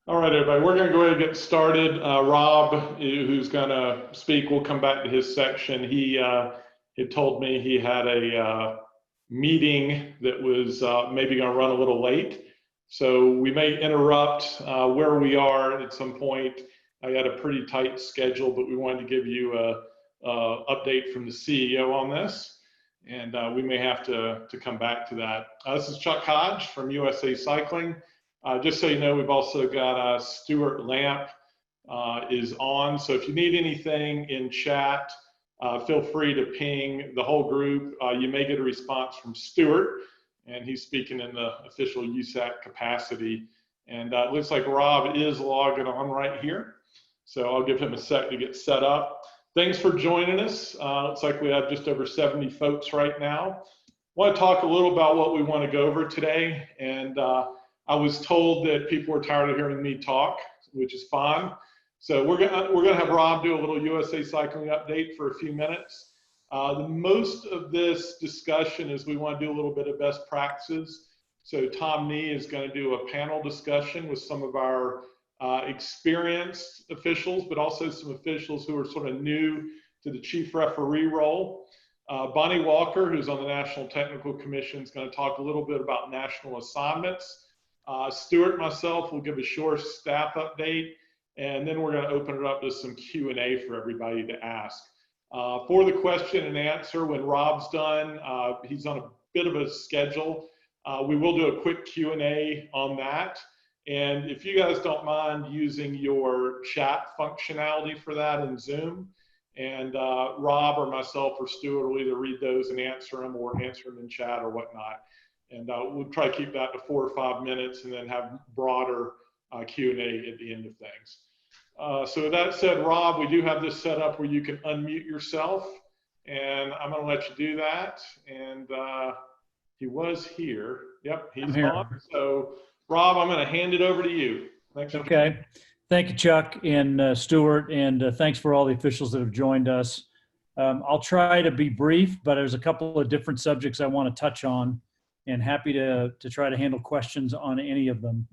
All right, everybody, we're going to go ahead and get started. Rob, who's going to speak, will come back to his section. He had told me he had a meeting that was maybe going to run a little late. So we may interrupt where we are at some point. I had a pretty tight schedule, but we wanted to give you a update from the CEO on this. And we may have to come back to that. This is Chuck Hodge from USA Cycling. Just so you know, we've also got Stuart Lamp is on. So if you need anything in chat, feel free to ping the whole group. You may get a response from Stuart, and he's speaking in the official USAC capacity. And it looks like Rob is logging on right here. So I'll give him a sec to get set up. Thanks for joining us. Looks like we have just over 70 folks right now. I want to talk a little about what we want to go over today. And I was told that people were tired of hearing me talk, which is fine. So we're gonna have Rob do a little USA Cycling update for a few minutes. The most of this discussion is we want to do a little bit of best practices. So Tom Nee is going to do a panel discussion with some of our experienced officials, but also some officials who are sort of new to the chief referee role. Bonnie Walker, who's on the National Technical Commission, is going to talk a little bit about national assignments. Stuart and myself will give a short staff update, and then we're going to open it up to some Q&A for everybody to ask. For the question and answer, when Rob's done, he's on a bit of a schedule. We will do a quick Q&A on that. And if you guys don't mind using your chat functionality for that in Zoom, and Rob or myself or Stuart will either read those and answer them or answer them in chat or whatnot. And we'll try to keep that to 4 or 5 minutes and then have broader Q&A at the end of things. So with that said, Rob, we do have this set up where you can unmute yourself, and I'm going to let you do that. And he was here. Yep, he's on. So Rob, I'm going to hand it over to you. Thanks. Okay. Thank you, Chuck and Stuart, and thanks for all the officials that have joined us. I'll try to be brief, but there's a couple of different subjects I want to touch on, and happy to try to handle questions on any of them.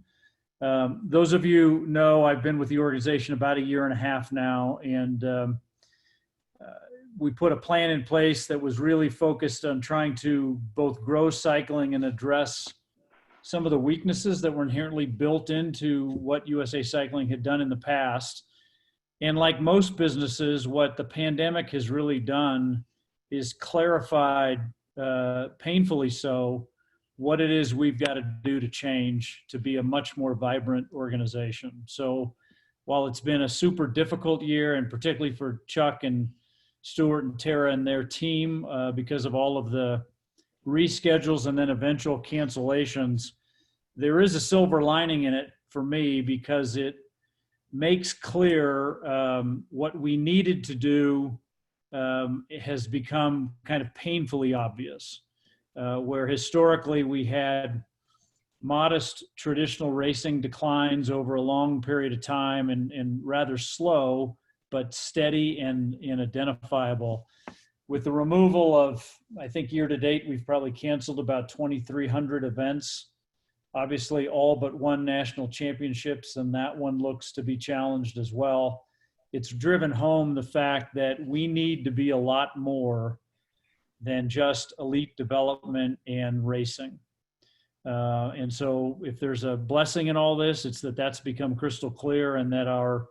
Those of you know I've been with the organization about 1.5 years now, and we put a plan in place that was really focused on trying to both grow cycling and address some of the weaknesses that were inherently built into what USA Cycling had done in the past. And like most businesses, what the pandemic has really done is clarified, painfully so, what it is we've got to do to change to be a much more vibrant organization. So while it's been a super difficult year, and particularly for Chuck and Stuart and Tara and their team, because of all of the reschedules and then eventual cancellations, there is a silver lining in it for me, because it makes clear what we needed to do has become kind of painfully obvious. Where historically we had modest traditional racing declines over a long period of time, and rather slow, but steady and identifiable. With the removal of, I think year to date, we've probably canceled about 2,300 events. Obviously all but one national championships, and that one looks to be challenged as well. It's driven home the fact that we need to be a lot more than just elite development and racing. And so if there's a blessing in all this, it's that that's become crystal clear, and that our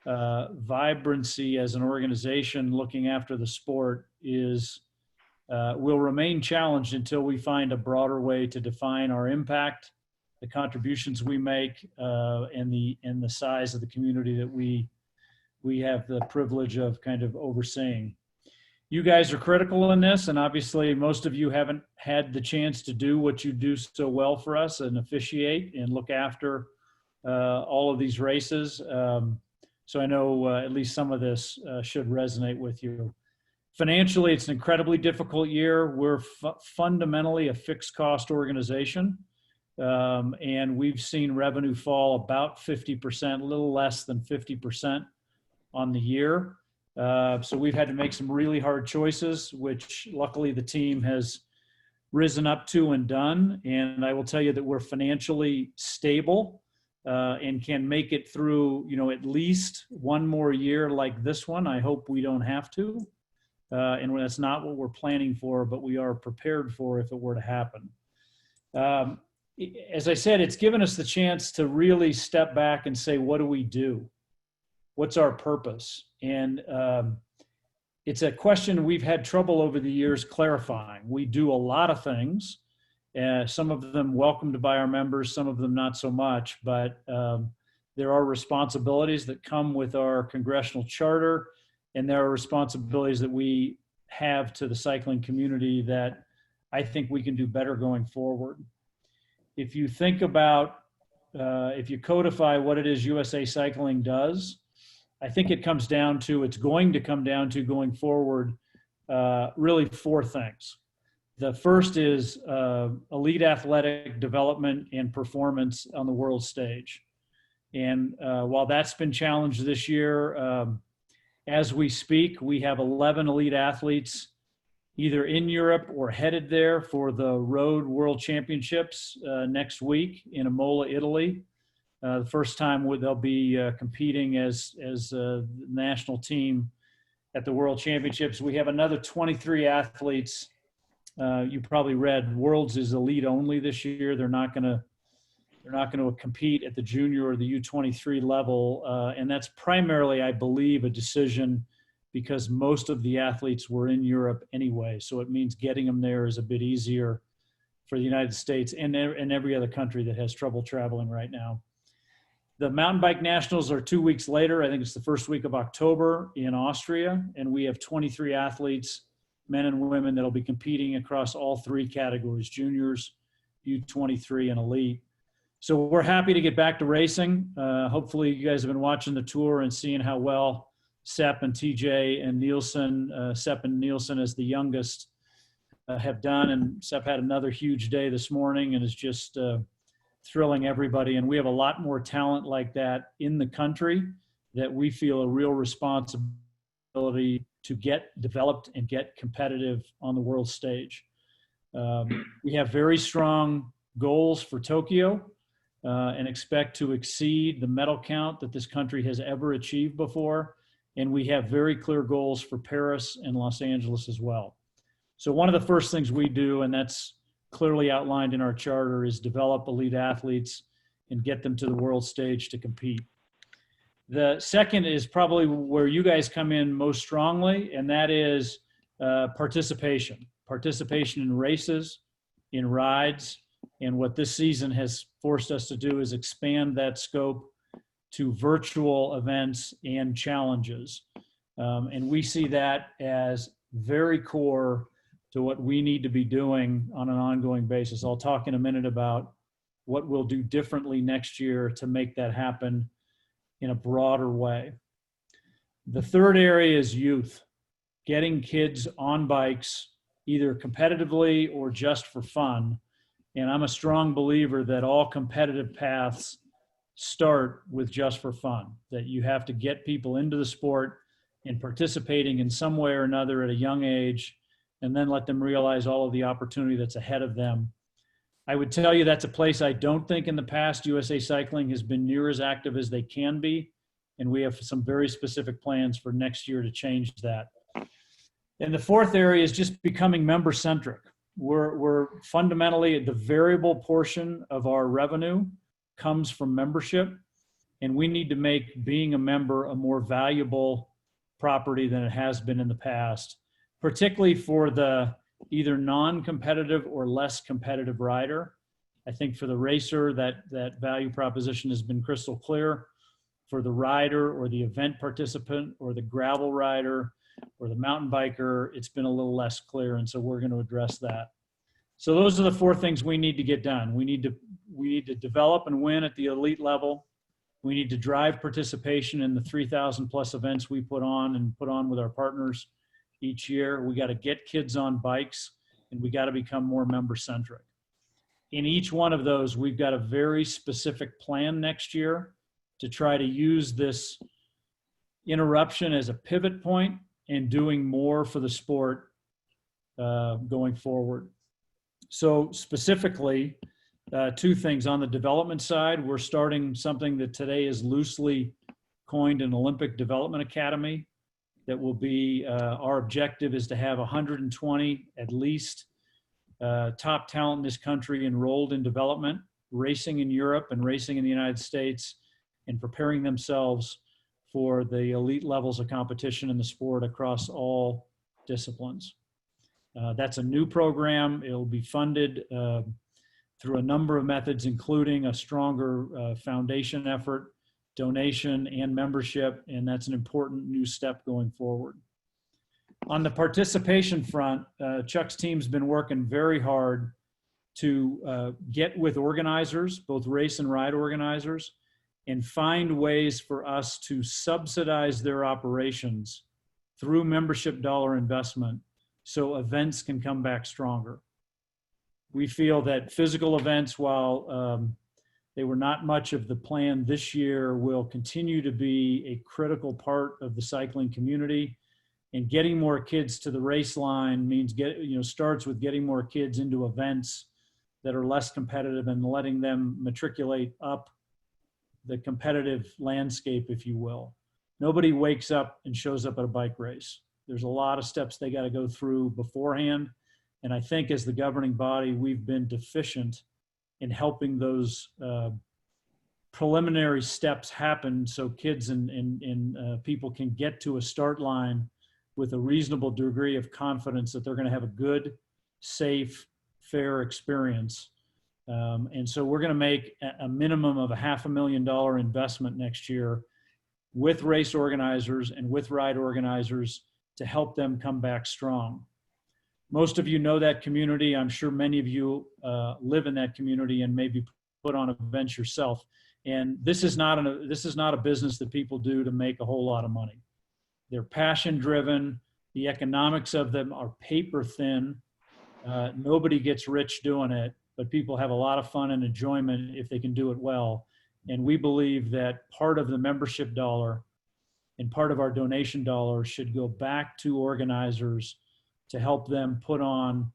vibrancy as an organization looking after the sport is will remain challenged until we find a broader way to define our impact, the contributions we make, and the size of the community that we have the privilege of kind of overseeing. You guys are critical in this, and obviously most of you haven't had the chance to do what you do so well for us and officiate and look after all of these races. So I know at least some of this should resonate with you. Financially, it's an incredibly difficult year. We're fundamentally a fixed cost organization, and we've seen revenue fall about 50%, a little less than 50% on the year. So we've had to make some really hard choices, which luckily the team has risen up to and done. And I will tell you that we're financially stable. and can make it through, at least one more year like this one. I hope we don't have to. And that's not what we're planning for, but we are prepared for if it were to happen. As I said, it's given us the chance to really step back and say, what do we do? What's our purpose? And it's a question we've had trouble over the years clarifying. We do a lot of things, some of them welcomed by our members, some of them not so much, but there are responsibilities that come with our congressional charter, and there are responsibilities that we have to the cycling community that I think we can do better going forward. If you think about, if you codify what it is USA Cycling does, I think it's going to come down to going forward, really four things. The first is elite athletic development and performance on the world stage. And while that's been challenged this year, as we speak, we have 11 elite athletes either in Europe or headed there for the Road World Championships next week in Imola, Italy. The first time they'll be competing as the national team at the World Championships. We have another 23 athletes. You probably read Worlds is elite only this year. They're not going to compete at the junior or the U23 level, and that's primarily, I believe, a decision because most of the athletes were in Europe anyway. So it means getting them there is a bit easier for the United States and every other country that has trouble traveling right now. The mountain bike nationals are 2 weeks later. I think it's the first week of October in Austria. And we have 23 athletes, men and women, that'll be competing across all three categories: juniors, U23, and elite. So we're happy to get back to racing. Hopefully you guys have been watching the tour and seeing how well Sepp and TJ and Nielsen, Sepp and Nielsen as the youngest, have done. And Sepp had another huge day this morning and is just thrilling everybody. And we have a lot more talent like that in the country that we feel a real responsibility to get developed and get competitive on the world stage. We have very strong goals for Tokyo and expect to exceed the medal count that this country has ever achieved before. And we have very clear goals for Paris and Los Angeles as well. So one of the first things we do, and that's clearly outlined in our charter, is develop elite athletes and get them to the world stage to compete. The second is probably where you guys come in most strongly, and that is participation in races, in rides. And what this season has forced us to do is expand that scope to virtual events and challenges. And we see that as very core to what we need to be doing on an ongoing basis. I'll talk in a minute about what we'll do differently next year to make that happen in a broader way. The third area is youth, getting kids on bikes, either competitively or just for fun. And I'm a strong believer that all competitive paths start with just for fun, that you have to get people into the sport and participating in some way or another at a young age, and then let them realize all of the opportunity that's ahead of them. I would tell you that's a place I don't think in the past USA Cycling has been near as active as they can be, and we have some very specific plans for next year to change that. And the fourth area is just becoming member-centric. We're fundamentally, the variable portion of our revenue comes from membership, and we need to make being a member a more valuable property than it has been in the past, particularly for the either non-competitive or less competitive rider. I think for the racer, that value proposition has been crystal clear. For the rider or the event participant or the gravel rider or the mountain biker, it's been a little less clear, and so we're going to address that. So those are the four things we need to get done. We need to develop and win at the elite level. We need to drive participation in the 3,000 plus events we put on with our partners each year. We got to get kids on bikes, and we got to become more member-centric. In each one of those, we've got a very specific plan next year to try to use this interruption as a pivot point and doing more for the sport going forward. So specifically, Two things. On the development side, we're starting something that today is loosely coined an Olympic Development Academy. That will be, our objective is to have 120 at least top talent in this country enrolled in development, racing in Europe and racing in the United States, and preparing themselves for the elite levels of competition in the sport across all disciplines. That's a new program. It'll be funded through a number of methods, including a stronger foundation effort, donation, and membership, and that's an important new step going forward. On the participation front, Chuck's team's been working very hard to get with organizers, both race and ride organizers, and find ways for us to subsidize their operations through membership dollar investment so events can come back stronger. We feel that physical events, while they were not much of the plan this year, will continue to be a critical part of the cycling community. And getting more kids to the race line means starts with getting more kids into events that are less competitive and letting them matriculate up the competitive landscape, if you will. Nobody wakes up and shows up at a bike race. There's a lot of steps they got to go through beforehand. And I think as the governing body, we've been deficient in helping those preliminary steps happen so kids and people can get to a start line with a reasonable degree of confidence that they're going to have a good, safe, fair experience. And so we're going to make a minimum of a $500,000 investment next year with race organizers and with ride organizers to help them come back strong. Most of you know that community. I'm sure many of you live in that community and maybe put on events yourself. And this is not a business that people do to make a whole lot of money. They're passion driven. The economics of them are paper thin. Nobody gets rich doing it, but people have a lot of fun and enjoyment if they can do it well. And we believe that part of the membership dollar and part of our donation dollar should go back to organizers to help them put on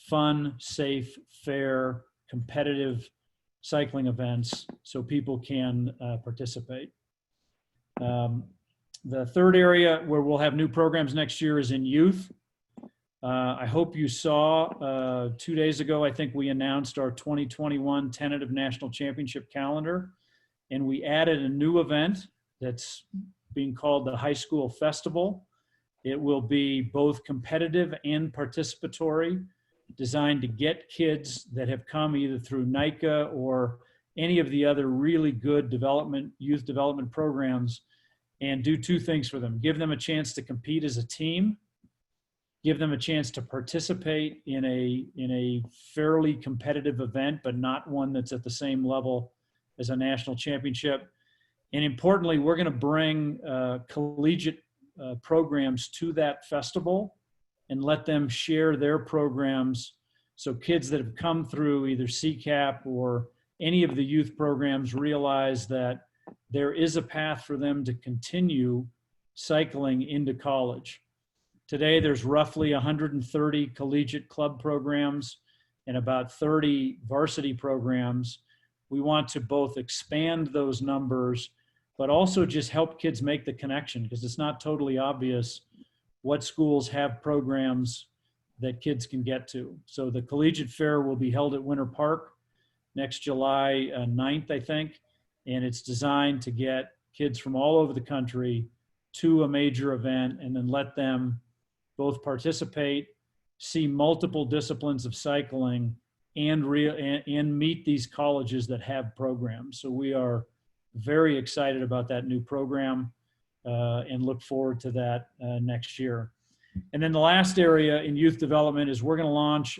fun, safe, fair, competitive cycling events so people can participate. The third area where we'll have new programs next year is in youth. I hope you saw 2 days ago, I think we announced our 2021 tentative national championship calendar, and we added a new event that's being called the High School Festival. It will be both competitive and participatory, designed to get kids that have come either through NICA or any of the other really good youth development programs, and do two things for them. Give them a chance to compete as a team, give them a chance to participate in a fairly competitive event, but not one that's at the same level as a national championship. And importantly, we're going to bring collegiate programs to that festival and let them share their programs. So kids that have come through either CCAP or any of the youth programs realize that there is a path for them to continue cycling into college. Today, there's roughly 130 collegiate club programs and about 30 varsity programs. We want to both expand those numbers, but also just help kids make the connection, because it's not totally obvious what schools have programs that kids can get to. So the collegiate fair will be held at Winter Park next July 9th, I think, and it's designed to get kids from all over the country to a major event and then let them both participate, see multiple disciplines of cycling, and meet these colleges that have programs. So we are very excited about that new program and look forward to that next year. And then the last area in youth development is we're going to launch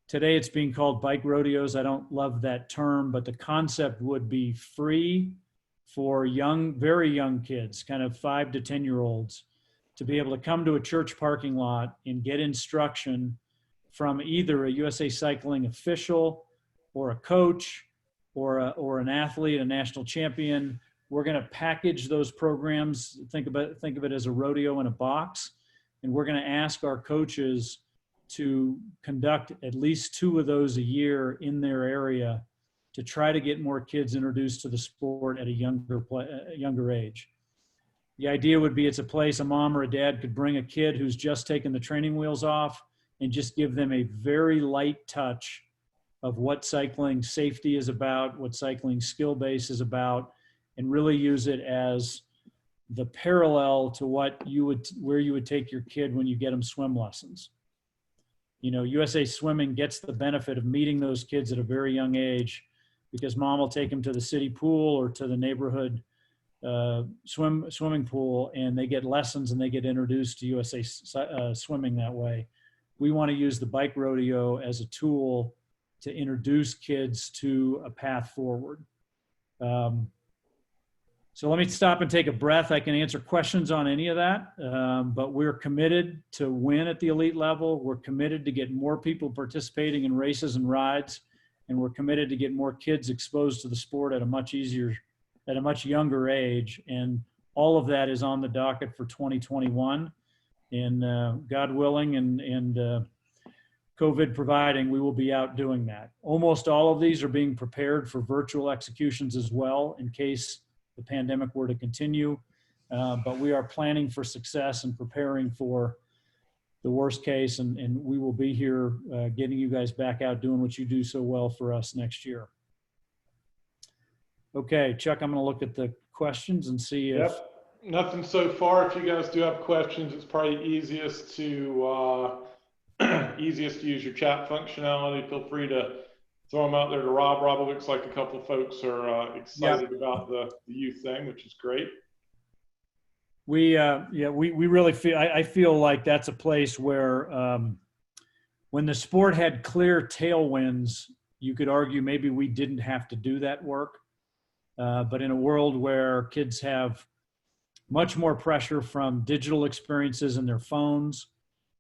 today it's being called Bike Rodeos. I don't love that term, but the concept would be free for very young kids, kind of 5 to 10-year-olds, to be able to come to a church parking lot and get instruction from either a USA Cycling official or a coach or an athlete, a national champion. We're going to package those programs. Think of it as a rodeo in a box. And we're going to ask our coaches to conduct at least 2 of those a year in their area to try to get more kids introduced to the sport at a younger age. The idea would be it's a place a mom or a dad could bring a kid who's just taken the training wheels off and just give them a very light touch of what cycling safety is about, what cycling skill base is about, and really use it as the parallel to where you would take your kid when you get them swim lessons. You know, USA Swimming gets the benefit of meeting those kids at a very young age because mom will take them to the city pool or to the neighborhood swimming pool, and they get lessons and they get introduced to USA Swimming that way. We want to use the bike rodeo as a tool to introduce kids to a path forward. So let me stop and take a breath. I can answer questions on any of that, but we're committed to win at the elite level. We're committed to get more people participating in races and rides, and we're committed to get more kids exposed to the sport at a much younger age. And all of that is on the docket for 2021. And God willing and COVID providing, we will be out doing that. Almost all of these are being prepared for virtual executions as well in case the pandemic were to continue. But we are planning for success and preparing for the worst case. And we will be here getting you guys back out doing what you do so well for us next year. Okay, Chuck, I'm going to look at the questions and see if... Yep, nothing so far. If you guys do have questions, it's probably easiest to use your chat functionality. Feel free to throw them out there to Rob. Rob, it looks like a couple of folks are excited about the youth thing, which is great. We really feel, I feel like that's a place where when the sport had clear tailwinds, you could argue maybe we didn't have to do that work. But in a world where kids have much more pressure from digital experiences in their phones,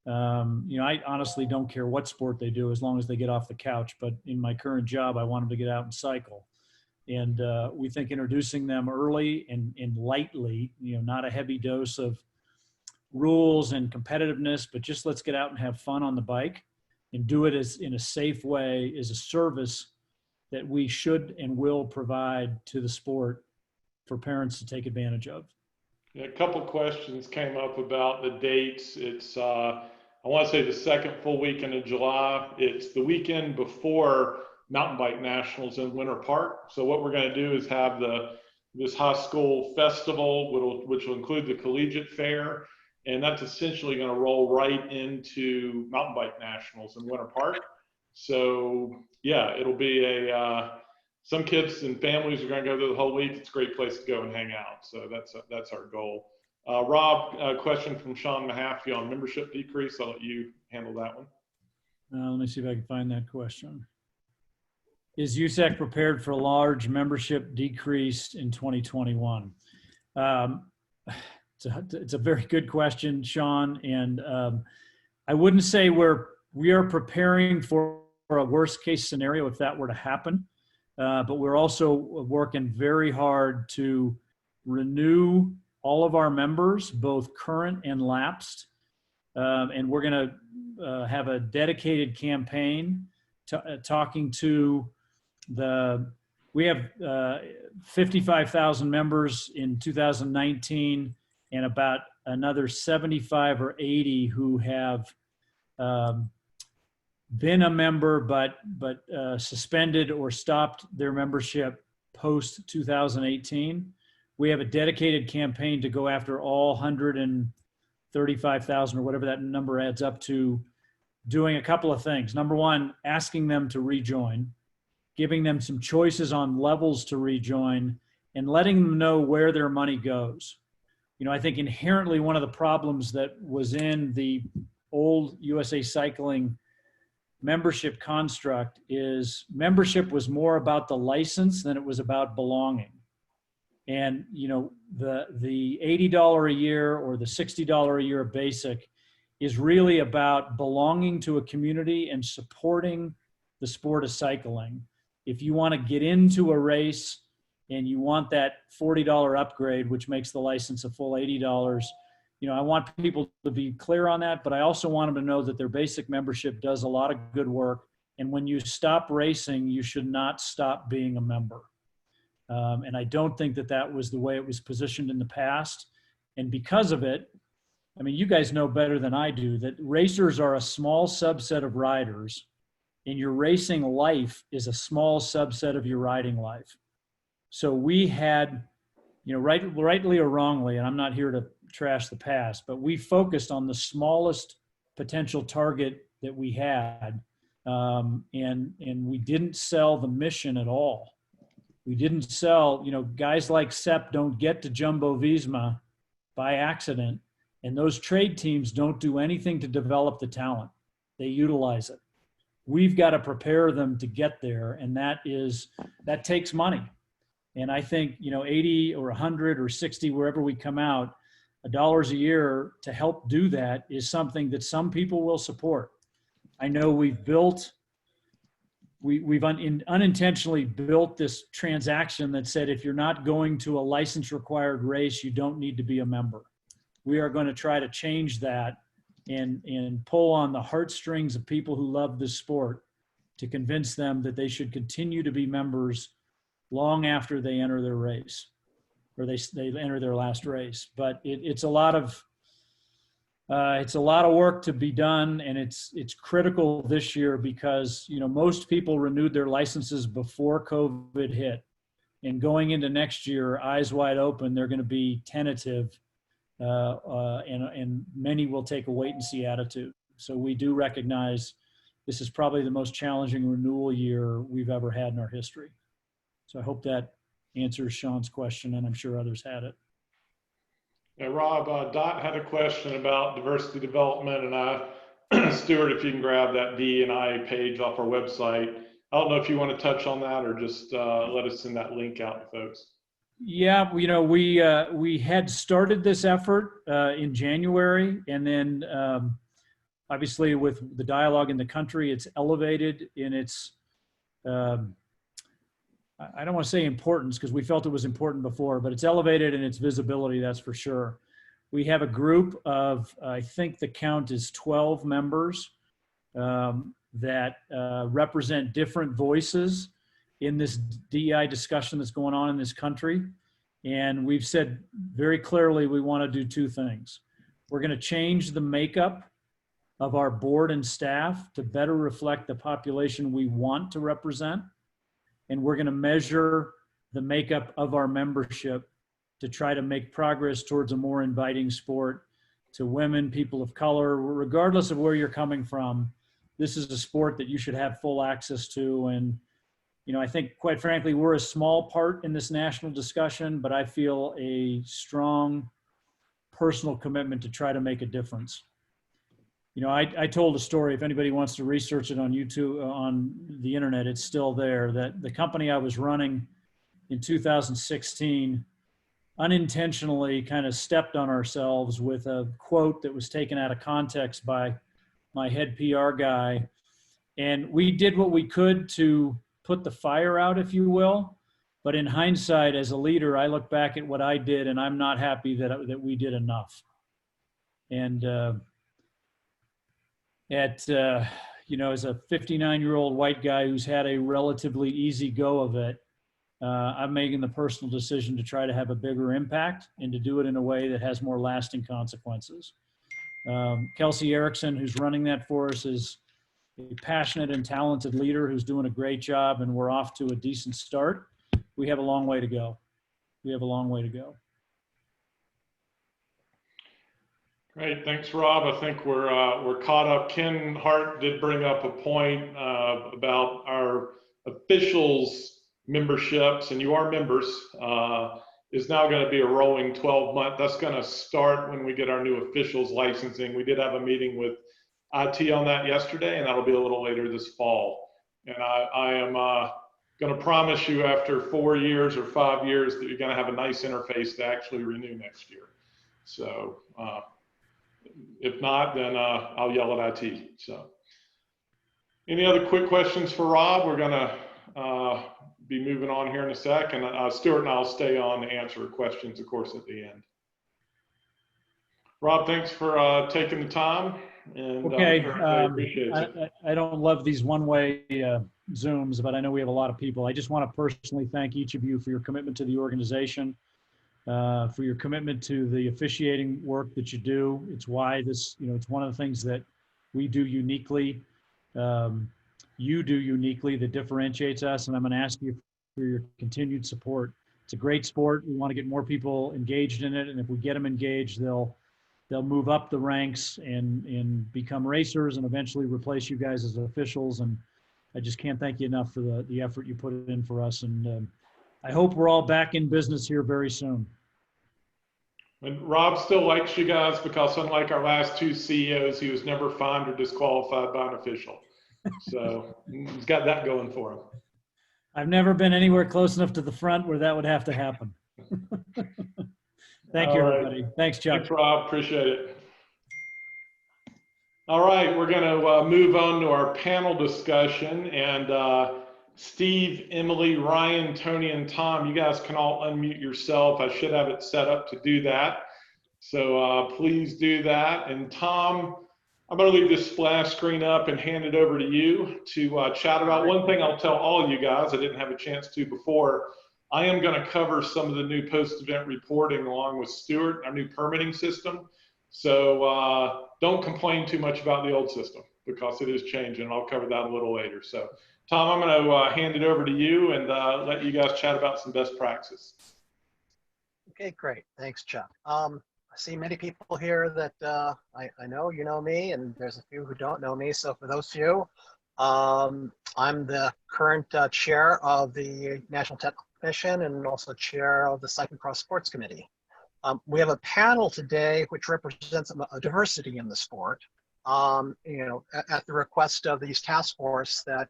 I honestly don't care what sport they do as long as they get off the couch. But in my current job, I want them to get out and cycle. And we think introducing them early and lightly, not a heavy dose of rules and competitiveness, but just let's get out and have fun on the bike and do it in a safe way is a service that we should and will provide to the sport for parents to take advantage of. Yeah, a couple questions came up about the dates. It's, I want to say the second full weekend of July. It's the weekend before Mountain Bike Nationals in Winter Park. So what we're going to do is have this high school festival, which will include the collegiate fair. And that's essentially going to roll right into Mountain Bike Nationals in Winter Park. So yeah, it'll be some kids and families are going to go there the whole week. It's a great place to go and hang out. So that's our goal. Rob, a question from Sean Mahaffey on membership decrease. I'll let you handle that one. Let me see if I can find that question. Is USAC prepared for a large membership decrease in 2021? It's a very good question, Sean. And I wouldn't say we are preparing for a worst case scenario if that were to happen. But we're also working very hard to renew all of our members, both current and lapsed. And we're going to have a dedicated campaign talking to we have 55,000 members in 2019 and about another 75 or 80 who have been a member but suspended or stopped their membership post 2018. We have a dedicated campaign to go after all 135,000 or whatever that number adds up to, doing a couple of things. Number one, asking them to rejoin, giving them some choices on levels to rejoin, and letting them know where their money goes. I think inherently one of the problems that was in the old USA Cycling membership construct is membership was more about the license than it was about belonging. And, the $80 a year or the $60 a year basic is really about belonging to a community and supporting the sport of cycling. If you want to get into a race and you want that $40 upgrade, which makes the license a full $80, I want people to be clear on that, but I also want them to know that their basic membership does a lot of good work. And when you stop racing, you should not stop being a member. And I don't think that that was the way it was positioned in the past. And because of it, I mean, you guys know better than I do that racers are a small subset of riders, and your racing life is a small subset of your riding life. So we had, rightly or wrongly, and I'm not here to trash the past, but we focused on the smallest potential target that we had, and we didn't sell the mission at all. We didn't sell, guys like Sepp don't get to Jumbo Visma by accident, and those trade teams don't do anything to develop the talent. They utilize it. We've got to prepare them to get there, and that takes money. And I think, 80 or 100 or 60, wherever we come out, $1 a year to help do that is something that some people will support. I know we've unintentionally built this transaction that said, if you're not going to a license required race, you don't need to be a member. We are going to try to change that and pull on the heartstrings of people who love this sport to convince them that they should continue to be members long after they enter their race, or they enter their last race. But it's a lot of work to be done, and it's critical this year because most people renewed their licenses before COVID hit, and going into next year, eyes wide open, they're going to be tentative, and many will take a wait and see attitude. So we do recognize this is probably the most challenging renewal year we've ever had in our history. So I hope that answers Sean's question, and I'm sure others had it. Yeah, Rob, Dot had a question about diversity development, and Stuart, if you can grab that D&I page off our website. I don't know if you want to touch on that or just let us send that link out to folks. Yeah, we had started this effort in January, and then obviously with the dialogue in the country, it's elevated in its, I don't want to say importance because we felt it was important before, but it's elevated in its visibility, that's for sure. We have a group of, I think the count is 12 members that represent different voices in this DEI discussion that's going on in this country. And we've said very clearly we want to do two things. We're going to change the makeup of our board and staff to better reflect the population we want to represent. And we're going to measure the makeup of our membership to try to make progress towards a more inviting sport to women, people of color, regardless of where you're coming from. This is a sport that you should have full access to. And, I think, quite frankly, we're a small part in this national discussion, but I feel a strong personal commitment to try to make a difference. I told a story, if anybody wants to research it on YouTube, on the internet, it's still there, that the company I was running in 2016 unintentionally kind of stepped on ourselves with a quote that was taken out of context by my head PR guy. And we did what we could to put the fire out, if you will. But in hindsight, as a leader, I look back at what I did and I'm not happy that we did enough. And, as a 59-year-old white guy who's had a relatively easy go of it, I'm making the personal decision to try to have a bigger impact and to do it in a way that has more lasting consequences. Kelsey Erickson, who's running that for us, is a passionate and talented leader who's doing a great job, and we're off to a decent start. We have a long way to go. Great, thanks, Rob. I think we're caught up. Ken Hart did bring up a point about our officials memberships, and you are members, is now going to be a rolling 12-month. That's going to start when we get our new officials licensing. We did have a meeting with IT on that yesterday, and that'll be a little later this fall. And I am going to promise you after 4 years or 5 years that you're going to have a nice interface to actually renew next year. So if not, then I'll yell at IT. So any other quick questions for Rob? We're going to be moving on here in a sec, and Stuart and I'll stay on to answer questions, of course, at the end. Rob, thanks for taking the time, and Okay. everybody appreciates it. I don't love these one-way Zooms, but I know we have a lot of people. I just want to personally thank each of you for your commitment to the organization, for your commitment to the officiating work that you do. It's why this, it's one of the things that we do uniquely, you do uniquely, that differentiates us. And I'm going to ask you for your continued support. It's a great sport. We want to get more people engaged in it. And if we get them engaged, they'll move up the ranks and become racers and eventually replace you guys as officials. And I just can't thank you enough for the effort you put in for us. And I hope we're all back in business here very soon. And Rob still likes you guys because unlike our last two CEOs, he was never fined or disqualified by an official. So he's got that going for him. I've never been anywhere close enough to the front where that would have to happen. Thank you, everybody. Thanks, Chuck. Thanks, Rob. Appreciate it. All right, we're going to move on to our panel discussion. And Steve, Emily, Ryan, Tony, and Tom, you guys can all unmute yourself. I should have it set up to do that. So please do that. And Tom, I'm going to leave this splash screen up and hand it over to you to chat about. One thing I'll tell all of you guys, I didn't have a chance to before, I am going to cover some of the new post-event reporting along with Stuart, our new permitting system. So don't complain too much about the old system because it is changing, and I'll cover that a little later. So Tom, I'm going to hand it over to you and let you guys chat about some best practices. Okay, great. Thanks, Chuck. I see many people here that I know, you know me, and there's a few who don't know me. So for those few, I'm the current chair of the National Technical Commission and also chair of the Cyclocross Sports Committee. We have a panel today which represents a diversity in the sport. At the request of these task force that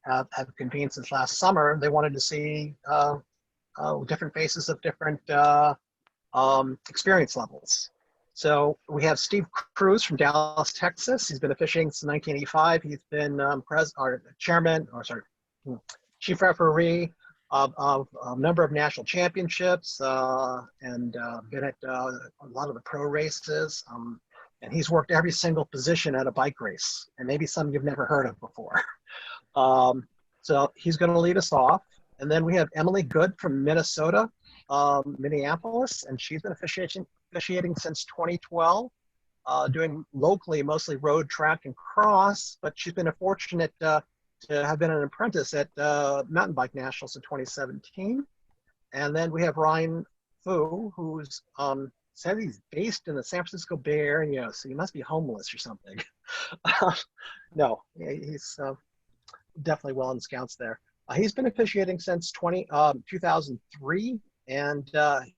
have convened since last summer, they wanted to see different faces of different experience levels. So we have Steve Cruz from Dallas, Texas. He's been officiating since 1985. He's been chief referee of a number of national championships and been at a lot of the pro races. And he's worked every single position at a bike race, and maybe some you've never heard of before. So he's going to lead us off. And then we have Emily Good from Minnesota, Minneapolis, and she's been officiating since 2012, doing locally mostly road, track, and cross, but she's been fortunate to have been an apprentice at Mountain Bike Nationals in 2017. And then we have Ryan Fu, who's said he's based in the San Francisco Bay Area, so he must be homeless or something. No, he's definitely well in scouts there. He's been officiating since 2003, and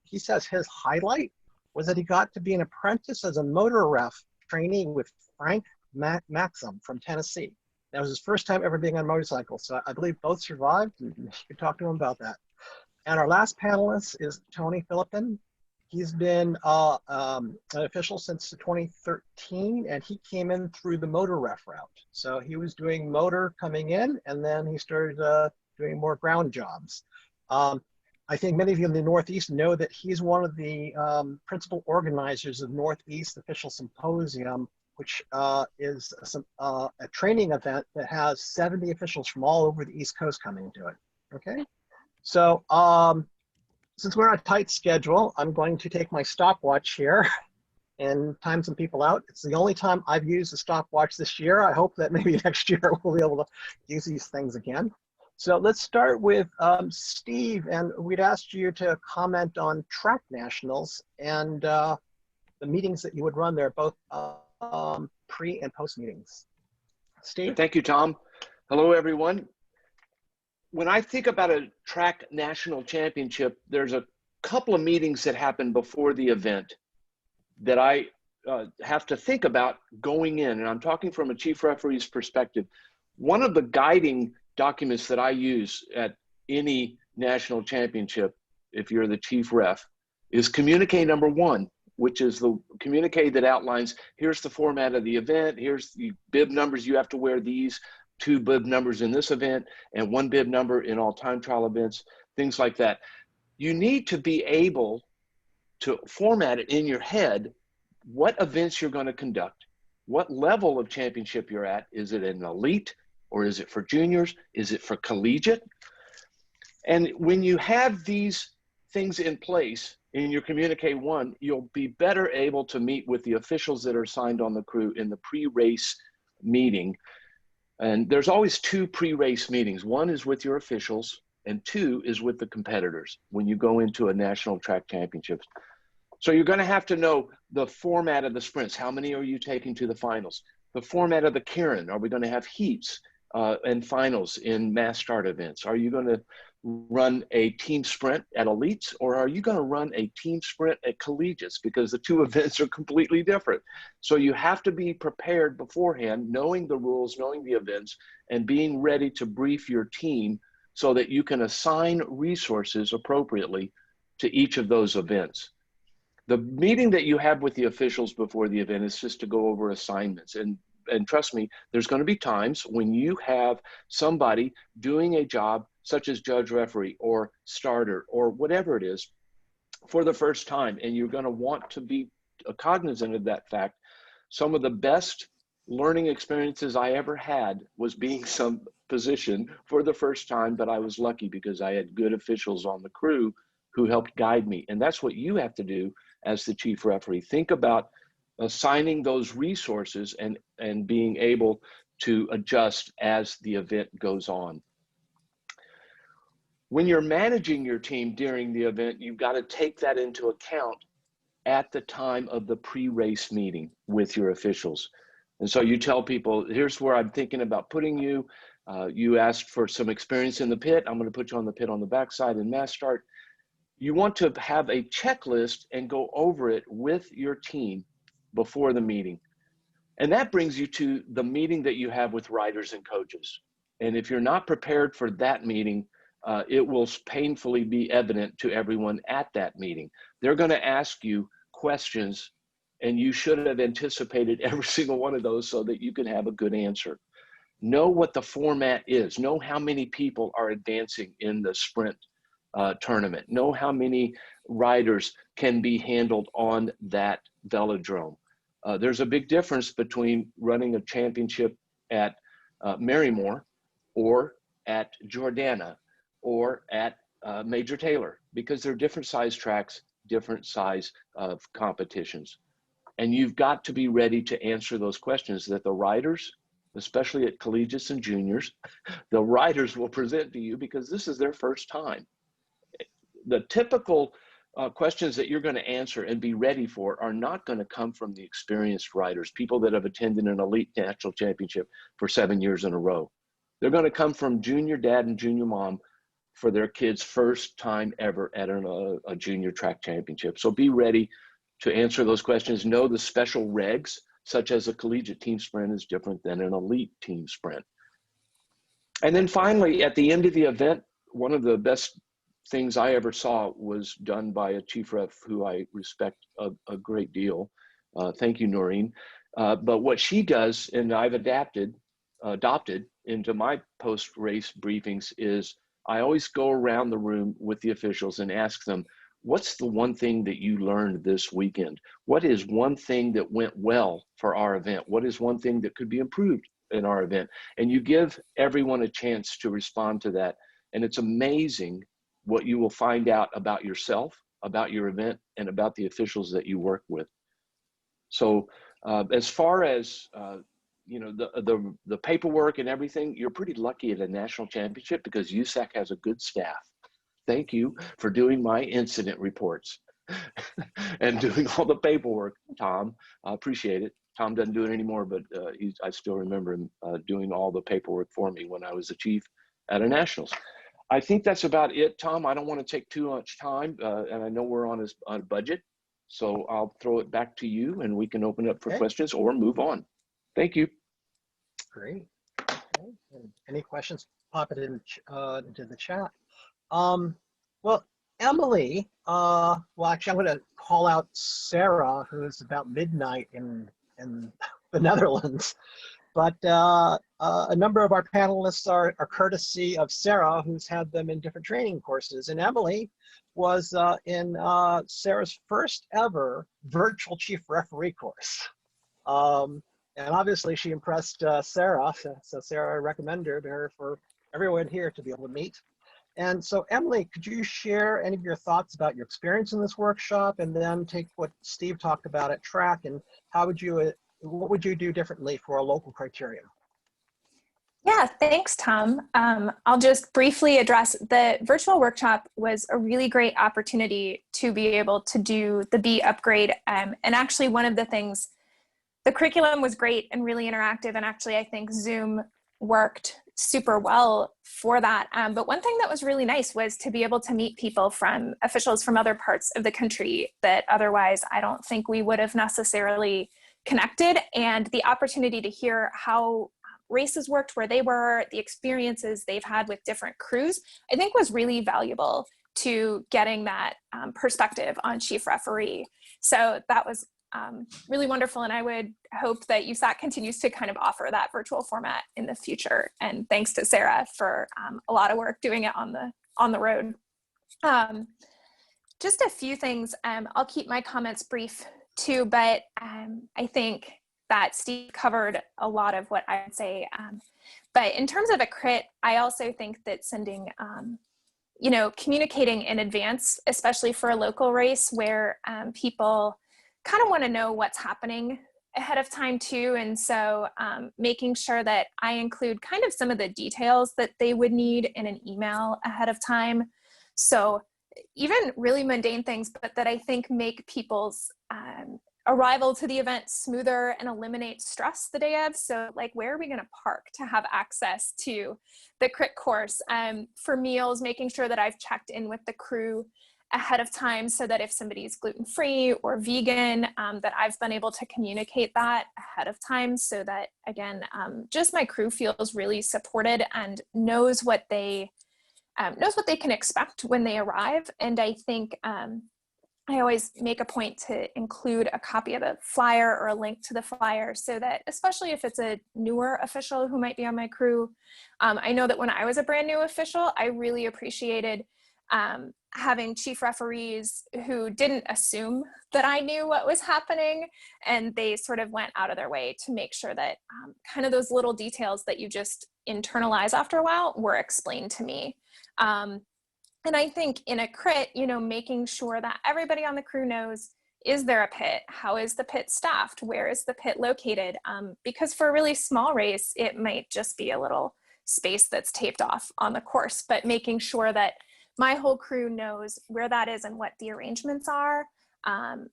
he says his highlight was that he got to be an apprentice as a motor ref training with Frank Maxim from Tennessee. That was his first time ever being on a motorcycle, so I believe both survived, and you could talk to him about that. And our last panelist is Tony Philippine. He's been an official since 2013, and he came in through the motor ref route. So he was doing motor coming in, and then he started doing more ground jobs. I think many of you in the Northeast know that he's one of the principal organizers of Northeast Official Symposium, which is a training event that has 70 officials from all over the East Coast coming to it, okay? So since we're on a tight schedule, I'm going to take my stopwatch here and time some people out. It's the only time I've used a stopwatch this year. I hope that maybe next year we'll be able to use these things again. So let's start with Steve, and we'd asked you to comment on track nationals and the meetings that you would run there, both pre and post meetings. Steve? Thank you, Tom. Hello, everyone. When I think about a track national championship, there's a couple of meetings that happen before the event that I have to think about going in, and I'm talking from a chief referee's perspective. One of the guiding documents that I use at any national championship, if you're the chief ref, is communique number 1, which is the communique that outlines, here's the format of the event, here's the bib numbers, you have to wear these 2 bib numbers in this event, and 1 bib number in all time trial events, things like that. You need to be able to format it in your head what events you're going to conduct, what level of championship you're at. Is it an elite, or is it for juniors? Is it for collegiate? And when you have these things in place in your communique one, you'll be better able to meet with the officials that are assigned on the crew in the pre-race meeting. And there's always two pre-race meetings. One is with your officials, and two is with the competitors when you go into a national track championships. So you're going to have to know the format of the sprints. How many are you taking to the finals? The format of the Karen. Are we going to have heats and finals in mass start events? Are you going to run a team sprint at elites, or are you going to run a team sprint at collegiates? Because the two events are completely different. So you have to be prepared beforehand, knowing the rules, knowing the events, and being ready to brief your team so that you can assign resources appropriately to each of those events. The meeting that you have with the officials before the event is just to go over assignments. And trust me, there's going to be times when you have somebody doing a job such as judge, referee, or starter, or whatever it is, for the first time, and you're going to want to be cognizant of that fact. Some of the best learning experiences I ever had was being some position for the first time, but I was lucky because I had good officials on the crew who helped guide me. And that's what you have to do as the chief referee. Think about assigning those resources and being able to adjust as the event goes on. When you're managing your team during the event, you've got to take that into account at the time of the pre-race meeting with your officials. And so you tell people, here's where I'm thinking about putting you. You asked for some experience in the pit. I'm going to put you on the pit on the backside in mass start. You want to have a checklist and go over it with your team before the meeting. And that brings you to the meeting that you have with riders and coaches. And if you're not prepared for that meeting, it will painfully be evident to everyone at that meeting. They're going to ask you questions, and you should have anticipated every single one of those so that you can have a good answer. Know what the format is. Know how many people are advancing in the sprint tournament. Know how many riders can be handled on that velodrome. There's a big difference between running a championship at Marymore or at Jordana or at Major Taylor, because they're different size tracks, different size of competitions. And you've got to be ready to answer those questions that the riders, especially at collegiates and juniors, the riders will present to you because this is their first time. The typical questions that you're going to answer and be ready for are not going to come from the experienced riders, people that have attended an elite national championship for 7 years in a row. They're going to come from junior dad and junior mom for their kids' first time ever at a junior track championship. So be ready to answer those questions. Know the special regs, such as a collegiate team sprint is different than an elite team sprint. And then finally, at the end of the event, one of the best things I ever saw was done by a chief ref who I respect a great deal. Thank you, Noreen. But what she does, and I've adopted into my post-race briefings, is I always go around the room with the officials and ask them, what's the one thing that you learned this weekend? What is one thing that went well for our event? What is one thing that could be improved in our event? And you give everyone a chance to respond to that. And it's amazing what you will find out about yourself, about your event, and about the officials that you work with. So as far as you know, the paperwork and everything, you're pretty lucky at a national championship because USAC has a good staff. Thank you for doing my incident reports and doing all the paperwork, Tom. I appreciate it. Tom doesn't do it anymore, but I still remember him doing all the paperwork for me when I was the chief at a nationals. I think that's about it, Tom. I don't want to take too much time, and I know we're on a budget, so I'll throw it back to you, and we can open up for questions or move on. Thank you. Great. Okay. Any questions? Pop it in, into the chat. Well, Emily, well, actually, I'm going to call out Sarah, who's about midnight in the Netherlands. but a number of our panelists are courtesy of Sarah, who's had them in different training courses. And Emily was in Sarah's first ever virtual chief referee course. And obviously she impressed Sarah, so Sarah recommended her for everyone here to be able to meet. And so Emily, could you share any of your thoughts about your experience in this workshop, and then take what Steve talked about at track, and how would you, what would you do differently for a local criterium? Yeah, thanks, Tom. I'll just briefly address the virtual workshop. Was a really great opportunity to be able to do the B upgrade. And actually one of the things, the curriculum was great and really interactive. And actually I think Zoom worked super well for that. But one thing that was really nice was to be able to meet people from officials from other parts of the country that otherwise I don't think we would have necessarily connected, and the opportunity to hear how races worked where they were, the experiences they've had with different crews, I think was really valuable to getting that perspective on chief referee. So that was really wonderful, and I would hope that USAC continues to kind of offer that virtual format in the future. And thanks to Sarah for a lot of work doing it on the road. Just a few things. I'll keep my comments brief too, but I think that Steve covered a lot of what I would say. But in terms of a crit, I also think that sending, communicating in advance, especially for a local race where people kind of want to know what's happening ahead of time too. And so making sure that I include kind of some of the details that they would need in an email ahead of time. So even really mundane things, but that I think make people's arrival to the event smoother and eliminate stress the day of. So like, where are we going to park to have access to the crit course? For meals, making sure that I've checked in with the crew ahead of time so that if somebody's gluten-free or vegan, that I've been able to communicate that ahead of time so that, again, just my crew feels really supported and knows what they can expect when they arrive. And I think I always make a point to include a copy of the flyer or a link to the flyer so that, especially if it's a newer official who might be on my crew, I know that when I was a brand new official, I really appreciated having chief referees who didn't assume that I knew what was happening, and they sort of went out of their way to make sure that kind of those little details that you just internalize after a while were explained to me. And I think in a crit, making sure that everybody on the crew knows, is there a pit? How is the pit staffed? Where is the pit located? Because for a really small race, it might just be a little space that's taped off on the course, but making sure that my whole crew knows where that is and what the arrangements are,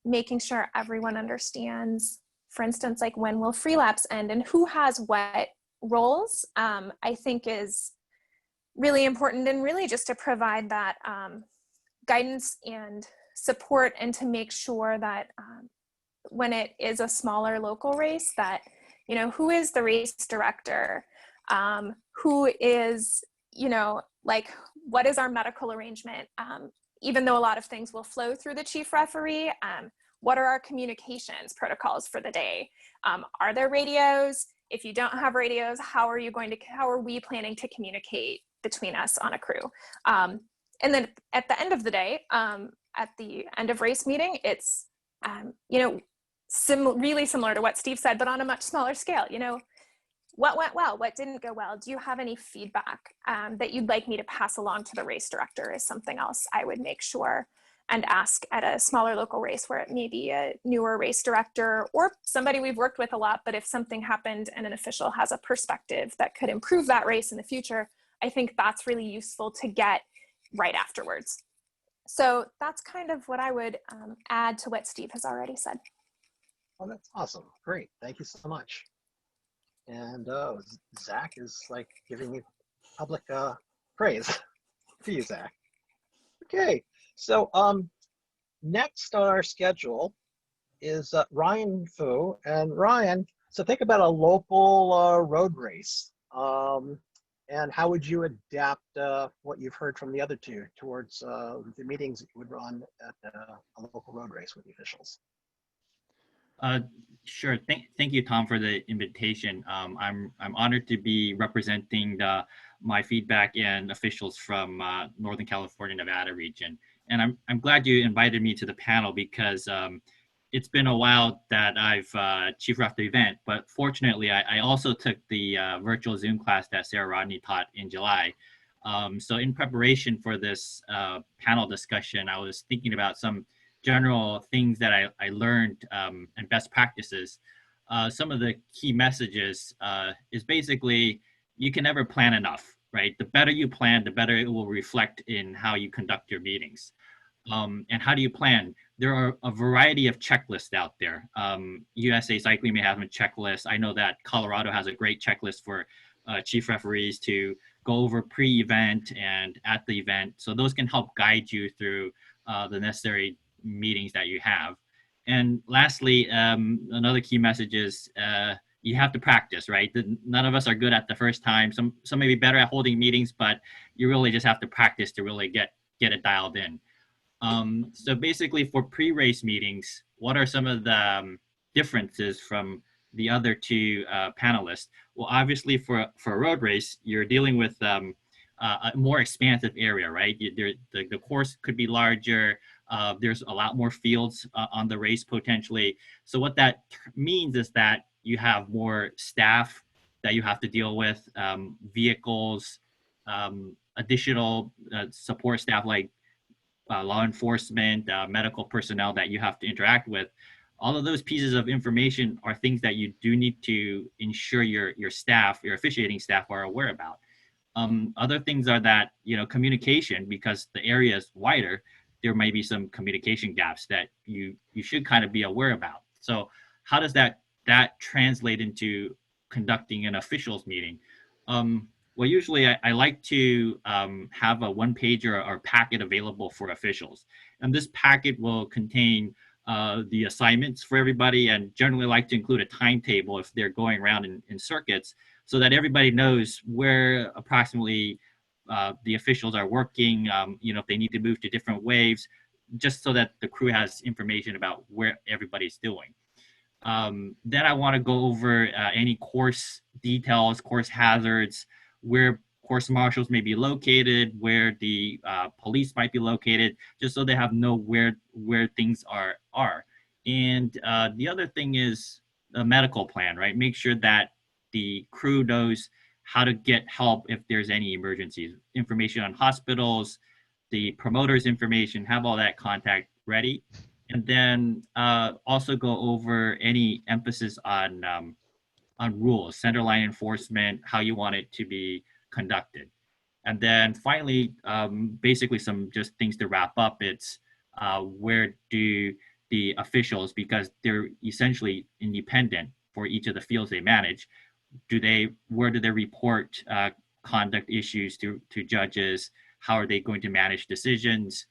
making sure everyone understands, for instance, like when will free laps end and who has what roles, I think is really important, and really just to provide that guidance and support, and to make sure that when it is a smaller local race that, who is the race director, who is, like, what is our medical arrangement? Even though a lot of things will flow through the chief referee, what are our communications protocols for the day? Are there radios? If you don't have radios, how are we planning to communicate between us on a crew? And then at the end of the day, at the end of race meeting, it's, really similar to what Steve said, but on a much smaller scale. What went well? What didn't go well? Do you have any feedback that you'd like me to pass along to the race director is something else I would make sure and ask at a smaller local race where it may be a newer race director or somebody we've worked with a lot, but if something happened and an official has a perspective that could improve that race in the future, I think that's really useful to get right afterwards. So that's kind of what I would add to what Steve has already said. Oh, that's awesome. Great. Thank you so much. And Zach is like giving you public praise for you, Zach. Okay. So next on our schedule is Ryan Fu. And Ryan, so think about a local road race. And how would you adapt what you've heard from the other two towards the meetings that you would run at a local road race with the officials? Uh, sure. Thank you, Tom, for the invitation. I'm honored to be representing my feedback and officials from Northern California, Nevada region. And I'm glad you invited me to the panel because it's been a while that I've chief ref the event. But fortunately, I also took the virtual Zoom class that Sarah Rodney taught in July. So in preparation for this panel discussion, I was thinking about some general things that I learned and best practices. Some of the key messages is basically you can never plan enough, right? The better you plan, the better it will reflect in how you conduct your meetings. And how do you plan? There are a variety of checklists out there. USA Cycling may have a checklist. I know that Colorado has a great checklist for chief referees to go over pre-event and at the event. So those can help guide you through the necessary meetings that you have. And lastly, another key message is you have to practice, right? None of us are good at the first time. Some may be better at holding meetings, but you really just have to practice to really get it dialed in. So basically for pre-race meetings, what are some of the differences from the other two panelists? Well, obviously for a road race, you're dealing with a more expansive area, right? The course could be larger. There's a lot more fields on the race potentially. So what that means is that you have more staff that you have to deal with, vehicles, additional support staff like law enforcement, medical personnel that you have to interact with. All of those pieces of information are things that you do need to ensure your staff, your officiating staff, are aware about. Other things are that, communication, because the area is wider, there may be some communication gaps that you should kind of be aware about. So how does that translate into conducting an officials meeting? Well, usually I like to have a one-pager or packet available for officials. And this packet will contain the assignments for everybody, and generally like to include a timetable if they're going around in circuits, so that everybody knows where approximately the officials are working, if they need to move to different waves, just so that the crew has information about where everybody's doing. Then I want to go over any course details, course hazards, where course marshals may be located, where the police might be located, just so they have know where things are. And the other thing is a medical plan, right? Make sure that the crew knows how to get help if there's any emergencies, information on hospitals, the promoter's information, have all that contact ready. And then also go over any emphasis on rules, centerline enforcement, how you want it to be conducted. And then finally, basically some just things to wrap up. It's where do the officials, because they're essentially independent for each of the fields they manage, where do they report conduct issues to judges? How are they going to manage decisions?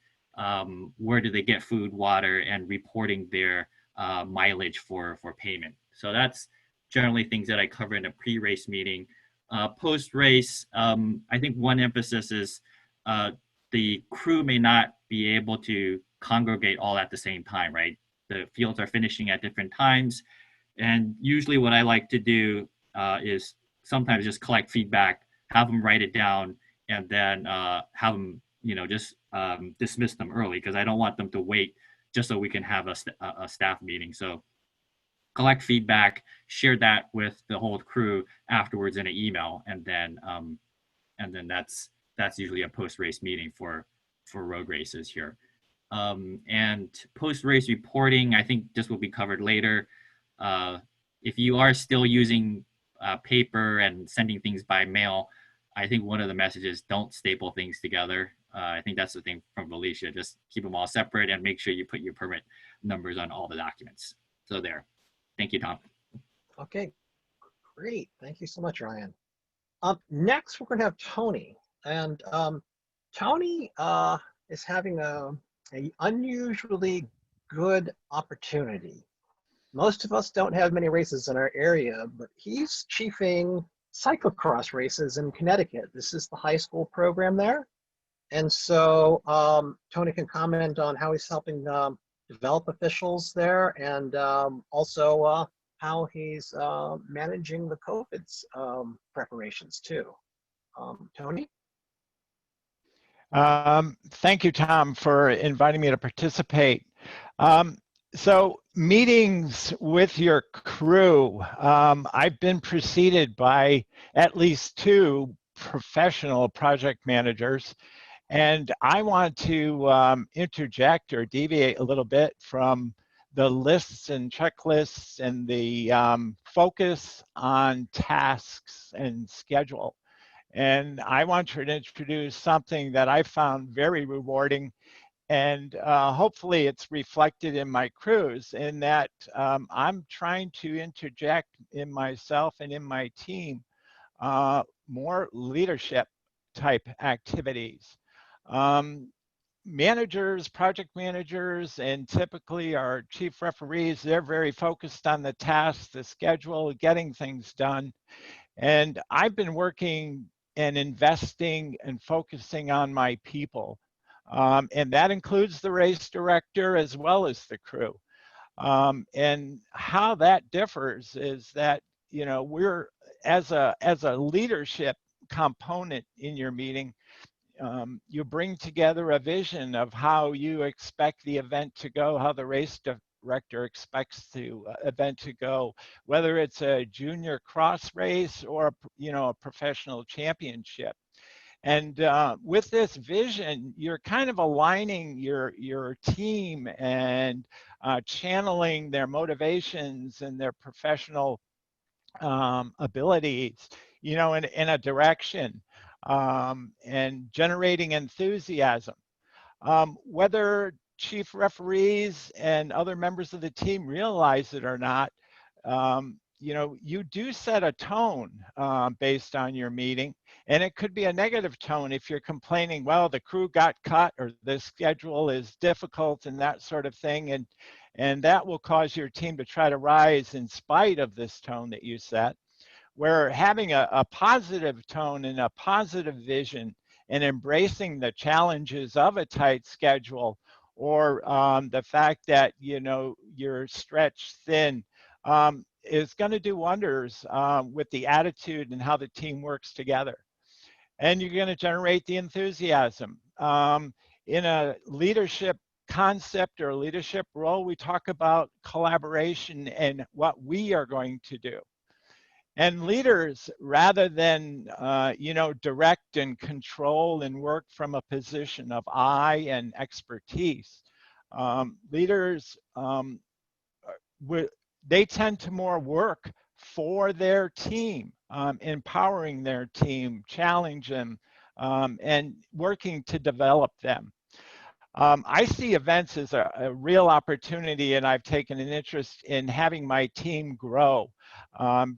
Where do they get food, water, and reporting their mileage for payment? So that's generally things that I cover in a pre-race meeting. Post-race, I think one emphasis is the crew may not be able to congregate all at the same time, right? The fields are finishing at different times. And usually what I like to do is sometimes just collect feedback, have them write it down, and then have them, just dismiss them early, because I don't want them to wait just so we can have a staff meeting. So collect feedback, share that with the whole crew afterwards in an email, and then that's usually a post-race meeting for road races here. And post-race reporting, I think this will be covered later. If you are still using paper and sending things by mail, I think one of the messages, don't staple things together. I think that's the thing from Felicia, just keep them all separate and make sure you put your permit numbers on all the documents. So there. Thank you, Tom. Okay, great. Thank you so much, Ryan. Next, we're going to have Tony. And Tony is having a unusually good opportunity. Most of us don't have many races in our area, but he's chiefing cyclocross races in Connecticut. This is the high school program there. And so Tony can comment on how he's helping develop officials there, and also how he's managing the COVID's preparations too. Tony? Thank you, Tom, for inviting me to participate. So meetings with your crew, I've been preceded by at least 2 professional project managers, and I want to interject or deviate a little bit from the lists and checklists and the focus on tasks and schedule. And I want to introduce something that I found very rewarding, and hopefully it's reflected in my crews, in that I'm trying to interject in myself and in my team more leadership type activities. Managers, project managers, and typically our chief referees, they're very focused on the task, the schedule, getting things done. And I've been working and investing and focusing on my people. And that includes the race director as well as the crew. And how that differs is that, you know, we're, as a leadership component in your meeting, you bring together a vision of how you expect the event to go, how the race director expects the event to go, whether it's a junior cross race or, you know, a professional championship. And with this vision, you're kind of aligning your team and channeling their motivations and their professional abilities, you know, in a direction, and generating enthusiasm. Whether chief referees and other members of the team realize it or not, you know, you do set a tone based on your meeting, and it could be a negative tone if you're complaining, well, the crew got cut or the schedule is difficult and that sort of thing, and that will cause your team to try to rise in spite of this tone that you set. Where having a positive tone and a positive vision and embracing the challenges of a tight schedule, or the fact that, you know, you're stretched thin, is going to do wonders with the attitude and how the team works together. And you're going to generate the enthusiasm. In a leadership concept or leadership role, we talk about collaboration and what we are going to do. And leaders, rather than, you know, direct and control and work from a position of I and expertise, leaders, they tend to more work for their team, empowering their team, challenge them, and working to develop them. I see events as a real opportunity, and I've taken an interest in having my team grow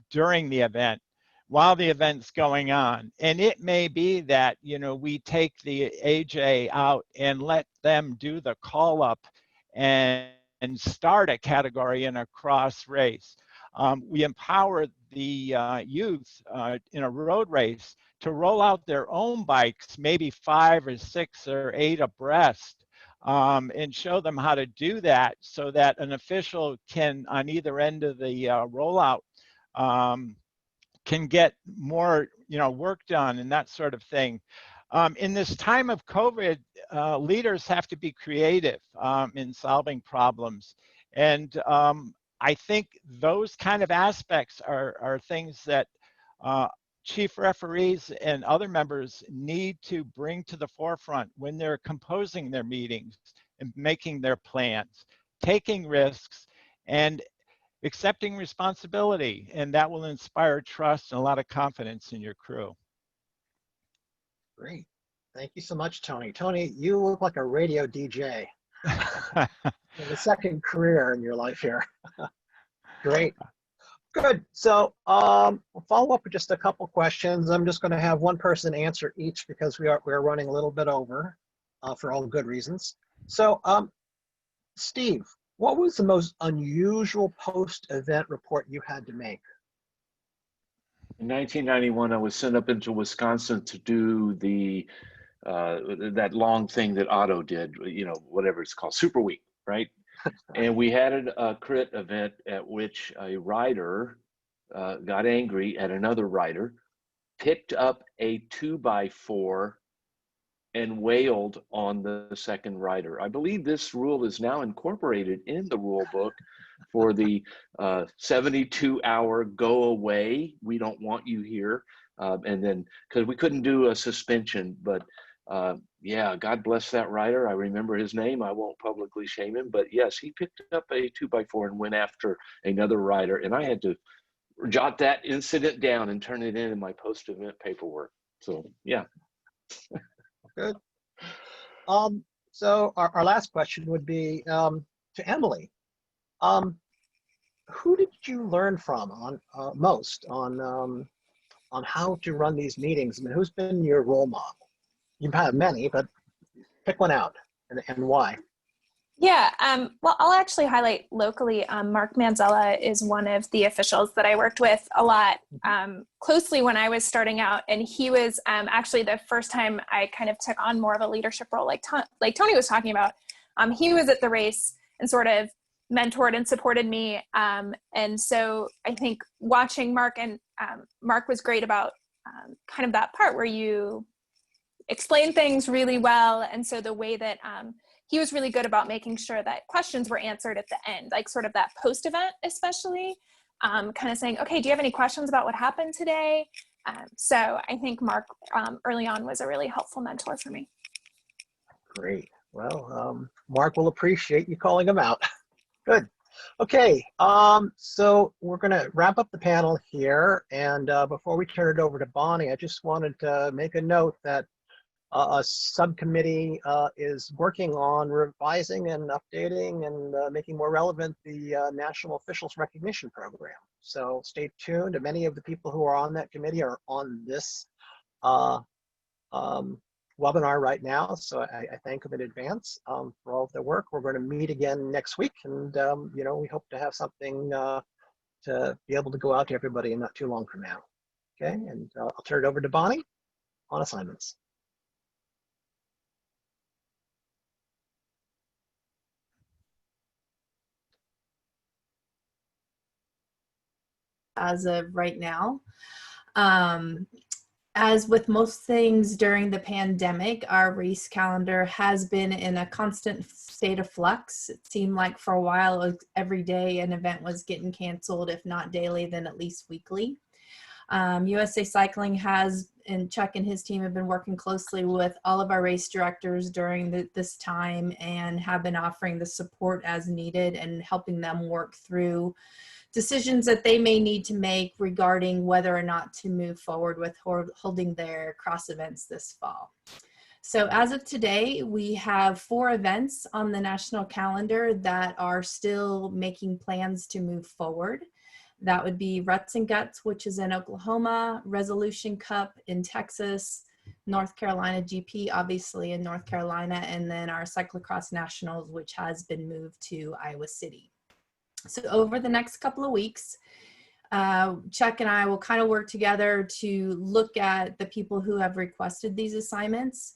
during the event, while the event's going on. And it may be that, you know, we take the AJ out and let them do the call up and start a category in a cross race. We empower the youth in a road race to roll out their own bikes, maybe 5 or 6 or 8 abreast, and show them how to do that, so that an official can, on either end of the rollout, can get more, you know, work done and that sort of thing. In this time of COVID, leaders have to be creative in solving problems. And I think those kind of aspects are things that chief referees and other members need to bring to the forefront when they're composing their meetings and making their plans, taking risks, and accepting responsibility. And that will inspire trust and a lot of confidence in your crew. Great. Thank you so much, Tony. Tony, you look like a radio DJ. The second career in your life here. Great. Good. So we'll follow up with just a couple questions. I'm just going to have one person answer each because we're running a little bit over for all good reasons. So Steve, what was the most unusual post-event report you had to make? In 1991, I was sent up into Wisconsin to do the that long thing that Otto did, you know, whatever it's called, Super Week, right? And we had a crit event at which a rider got angry at another rider, picked up a 2x4 and wailed on the second rider. I believe this rule is now incorporated in the rule book for the 72-hour go away. We don't want you here. And then, because we couldn't do a suspension, but yeah, God bless that rider. I remember his name. I won't publicly shame him, but yes, he picked up a 2x4 and went after another rider. And I had to jot that incident down and turn it in my post-event paperwork. So yeah. Good. So our last question would be to Emily. Who did you learn from most on how to run these meetings? I mean, who's been your role model? You've had many, but pick one out and why. Yeah, well, I'll actually highlight locally. Mark Manzella is one of the officials that I worked with a lot closely when I was starting out. And he was actually the first time I kind of took on more of a leadership role, like Tony was talking about. He was at the race and sort of mentored and supported me. And so I think watching Mark, and Mark was great about kind of that part where you explain things really well. And so the way that he was really good about making sure that questions were answered at the end, like sort of that post-event especially, kind of saying, okay, do you have any questions about what happened today? So I think Mark early on was a really helpful mentor for me. Great. Well, Mark will appreciate you calling him out. Good. Okay, so we're going to wrap up the panel here. And before we turn it over to Bonnie, I just wanted to make a note that a subcommittee is working on revising and updating and making more relevant the National Officials Recognition Program. So stay tuned. And many of the people who are on that committee are on this webinar right now. So I thank them in advance for all of their work. We're going to meet again next week. And, you know, we hope to have something to be able to go out to everybody not too long from now. Okay, and I'll turn it over to Bonnie on assignments. As of right now. As with most things during the pandemic, our race calendar has been in a constant state of flux. It seemed like for a while, every day an event was getting canceled, if not daily, then at least weekly. USA Cycling has, and Chuck and his team have been working closely with all of our race directors during this time and have been offering the support as needed and helping them work through decisions that they may need to make regarding whether or not to move forward with holding their cross events this fall. So as of today, we have 4 events on the national calendar that are still making plans to move forward. That would be Ruts and Guts, which is in Oklahoma, Resolution Cup in Texas, North Carolina GP, obviously in North Carolina, and then our Cyclocross Nationals, which has been moved to Iowa City. So over the next couple of weeks, Chuck and I will kind of work together to look at the people who have requested these assignments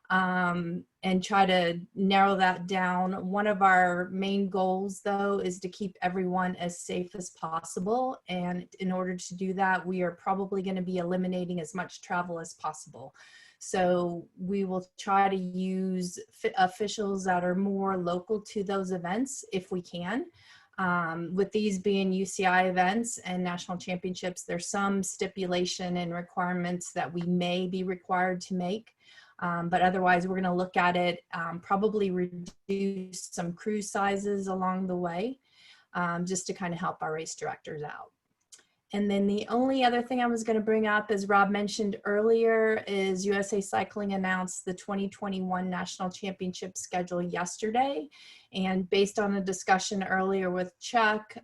and try to narrow that down. One of our main goals, though, is to keep everyone as safe as possible. And in order to do that, we are probably going to be eliminating as much travel as possible. So we will try to use officials that are more local to those events if we can. With these being UCI events and national championships, there's some stipulation and requirements that we may be required to make. But otherwise, we're going to look at it, probably reduce some crew sizes along the way, just to kind of help our race directors out. And then the only other thing I was going to bring up, as Rob mentioned earlier, is USA Cycling announced the 2021 National Championship schedule yesterday. And based on a discussion earlier with Chuck,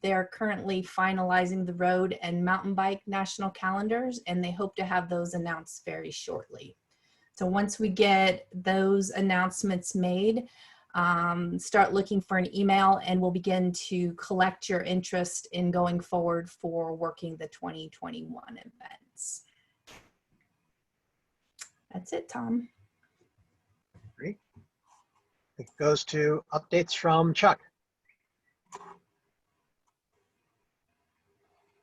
they're currently finalizing the road and mountain bike national calendars, and they hope to have those announced very shortly. So once we get those announcements made, start looking for an email, and we'll begin to collect your interest in going forward for working the 2021 events. That's it, Tom. Great. goes to updates from Chuck.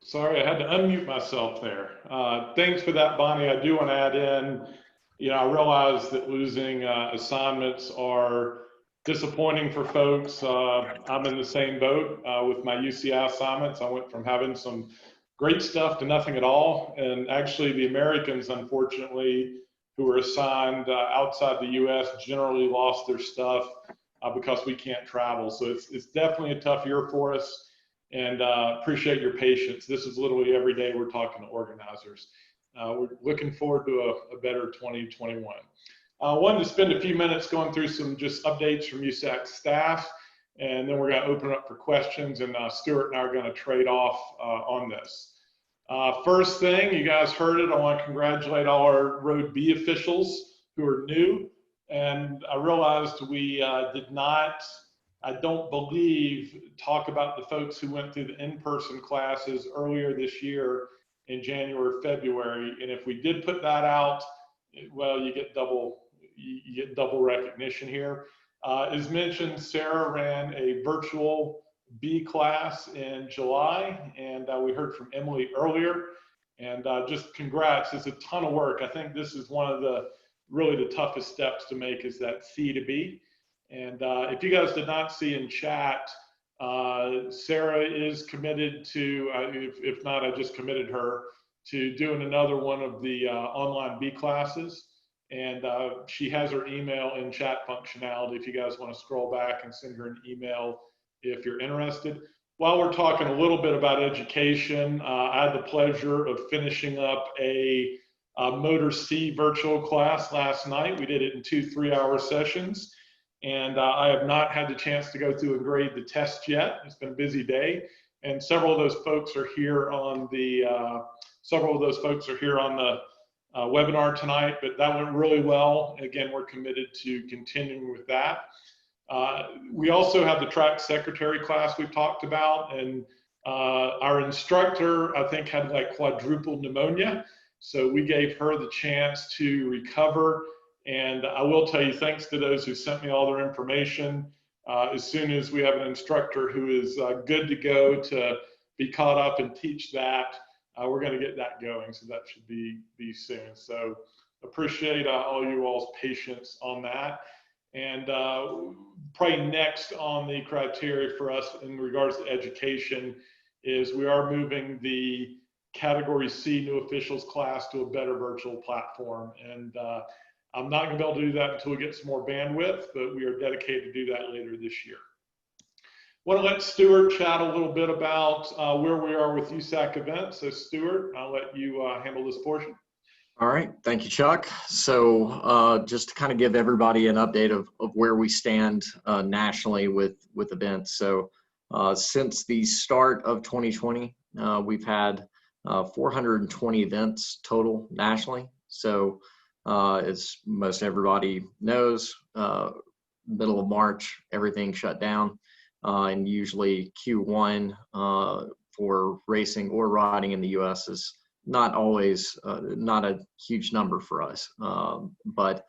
Sorry, I had to unmute myself there. Thanks for that, Bonnie. I do want to add in, I realize that losing assignments are disappointing for folks. I'm in the same boat with my UCI assignments. I went from having some great stuff to nothing at all. And actually, the Americans, unfortunately, who were assigned outside the US generally lost their stuff because we can't travel. So it's definitely a tough year for us. And appreciate your patience. This is literally every day we're talking to organizers. We're looking forward to a better 2021. I wanted to spend a few minutes going through some just updates from USAC staff, and then we're going to open it up for questions, and Stuart and I are going to trade off on this. First thing, you guys heard it, I want to congratulate all our Road B officials who are new, and I realized we did not, I don't believe, talk about the folks who went through the in-person classes earlier this year in January, February. And if we did put that out, well, you get double recognition here. As mentioned, Sarah ran a virtual B class in July, and we heard from Emily earlier. And just congrats, it's a ton of work. I think this is one of the really the toughest steps to make, is that C to B. And if you guys did not see in chat, Sarah is committed to, if not, I just committed her to doing another one of the online B classes. And she has her email in chat functionality if you guys want to scroll back and send her an email if you're interested. While we're talking a little bit about education, I had the pleasure of finishing up a Motor C virtual class last night. We did it in 2 3-hour sessions. And I have not had the chance to go through and grade the test yet. It's been a busy day, and several of those folks are here on the webinar tonight. But that went really well. Again, we're committed to continuing with that. We also have the track secretary class we've talked about, and our instructor, I think, had like quadruple pneumonia, so we gave her the chance to recover. And I will tell you, thanks to those who sent me all their information, as soon as we have an instructor who is good to go to be caught up and teach that, we're going to get that going. So that should be soon. So appreciate all you all's patience on that. And probably next on the criteria for us in regards to education is we are moving the Category C new officials class to a better virtual platform. And I'm not going to be able to do that until we get some more bandwidth, but we are dedicated to do that later this year. I want to let Stuart chat a little bit about where we are with USAC events. So Stuart, I'll let you handle this portion. All right, thank you, Chuck. So just to kind of give everybody an update of where we stand nationally with events. So since the start of 2020, we've had 420 events total nationally. So as most everybody knows, middle of March, everything shut down, and usually Q1 for racing or riding in the US is not always, not a huge number for us, but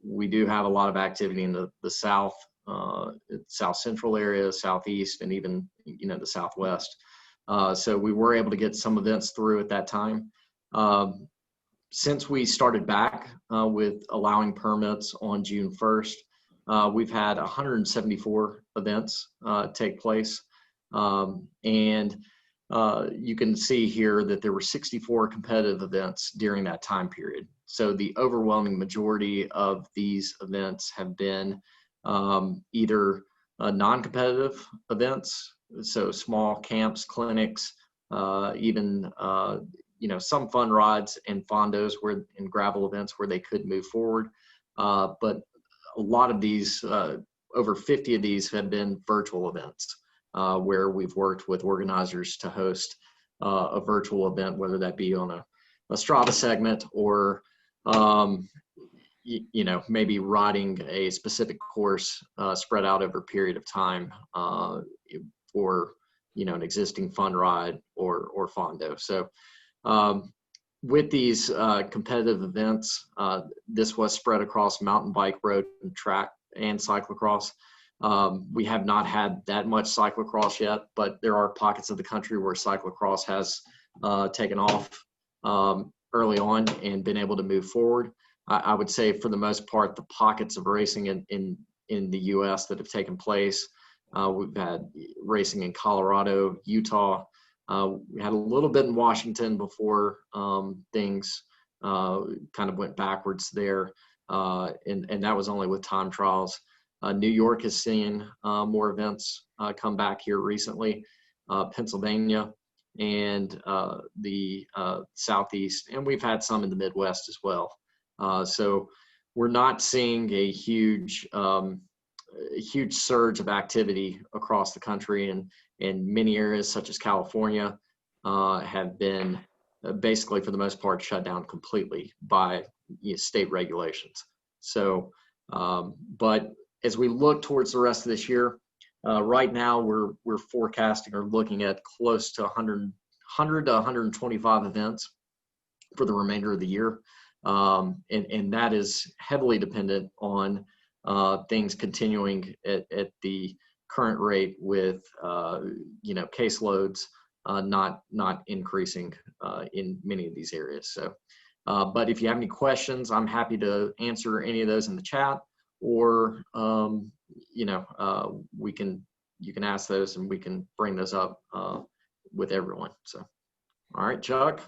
we do have a lot of activity in the South Central area, Southeast, and even, the Southwest. So we were able to get some events through at that time. Since we started back with allowing permits on June 1st, we've had 174 events take place. And you can see here that there were 64 competitive events during that time period. So the overwhelming majority of these events have been either non-competitive events, so small camps, clinics, even some fun rides and fondos and gravel events where they could move forward. But a lot of these, over 50 of these have been virtual events where we've worked with organizers to host a virtual event, whether that be on a Strava segment or, maybe riding a specific course spread out over a period of time for, an existing fun ride or fondo. So with these competitive events, this was spread across mountain bike, road, and track and cyclocross. We have not had that much cyclocross yet, but there are pockets of the country where cyclocross has taken off early on and been able to move forward. I would say for the most part, the pockets of racing in the U.S. that have taken place, we've had racing in Colorado, Utah. We had a little bit in Washington before things kind of went backwards there, and that was only with time trials. New York has seen more events come back here recently, Pennsylvania and the Southeast, and we've had some in the Midwest as well. So we're not seeing a huge surge of activity across the country, and many areas such as California have been basically for the most part shut down completely by state regulations. So, but as we look towards the rest of this year, right now we're forecasting or looking at close to 100 to 125 events for the remainder of the year. And that is heavily dependent on things continuing at the current rate with caseloads not increasing in many of these areas. So, but if you have any questions, I'm happy to answer any of those in the chat, or you can ask those and we can bring those up with everyone. So, all right, Chuck.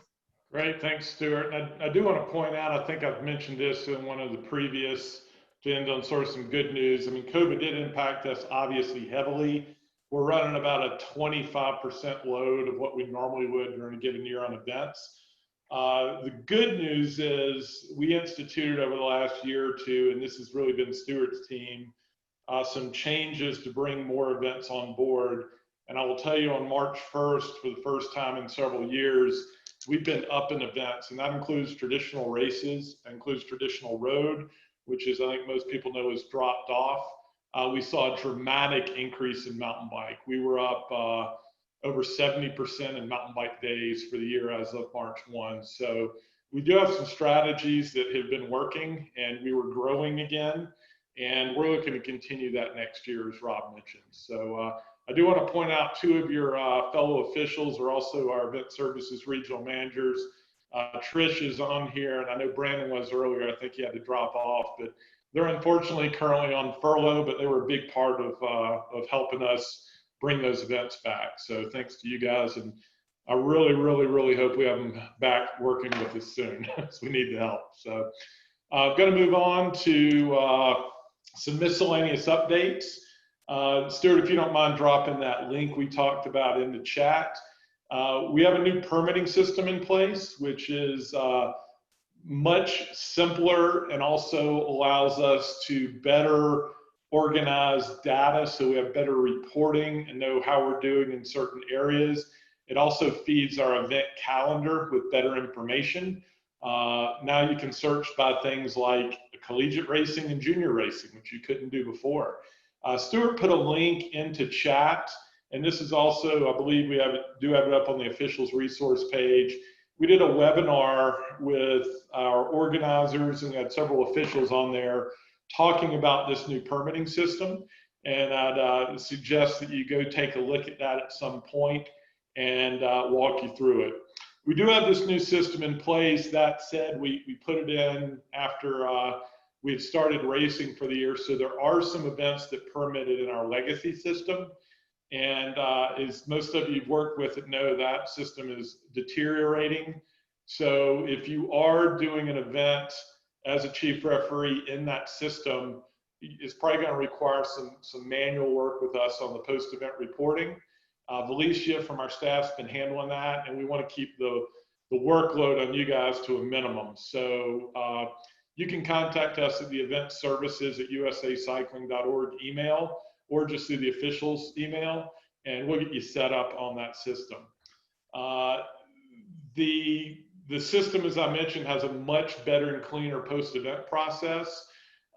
Great, thanks, Stuart. And I do want to point out, I think I've mentioned this in one of the previous, to end on sort of some good news. I mean, COVID did impact us obviously heavily. We're running about a 25% load of what we normally would during a given year on events. The good news is we instituted over the last year or two, and this has really been Stuart's team, some changes to bring more events on board. And I will tell you, on March 1st, for the first time in several years, we've been up in events, and that includes traditional races, that includes traditional road, which is, I think most people know, is dropped off. We saw a dramatic increase in mountain bike. We were up over 70% in mountain bike days for the year as of March 1. So we do have some strategies that have been working, and we were growing again, and we're looking to continue that next year, as Rob mentioned. So I do want to point out two of your fellow officials are also our event services regional managers. Trish is on here, and I know Brandon was earlier. I think he had to drop off, but they're unfortunately currently on furlough, but they were a big part of helping us bring those events back. So thanks to you guys, and I really, really, really hope we have them back working with us soon, because we need the help. So I'm going to move on to some miscellaneous updates. Stuart, if you don't mind dropping that link we talked about in the chat. We have a new permitting system in place, which is much simpler and also allows us to better organize data so we have better reporting and know how we're doing in certain areas. It also feeds our event calendar with better information. Now you can search by things like collegiate racing and junior racing, which you couldn't do before. Stuart put a link into chat, and this is also, I believe we do have it up on the officials resource page. We did a webinar with our organizers, and we had several officials on there talking about this new permitting system. And I'd suggest that you go take a look at that at some point and walk you through it. We do have this new system in place. That said, we put it in after we had started racing for the year. So there are some events that permitted in our legacy system. And as most of you have worked with it know, that system is deteriorating. So if you are doing an event as a chief referee in that system, it's probably going to require some manual work with us on the post-event reporting. Valicia from our staff's been handling that, and we want to keep the workload on you guys to a minimum. So you can contact us at the event services at usacycling.org email, or just through the officials email, and we'll get you set up on that system. The system, as I mentioned, has a much better and cleaner post-event process.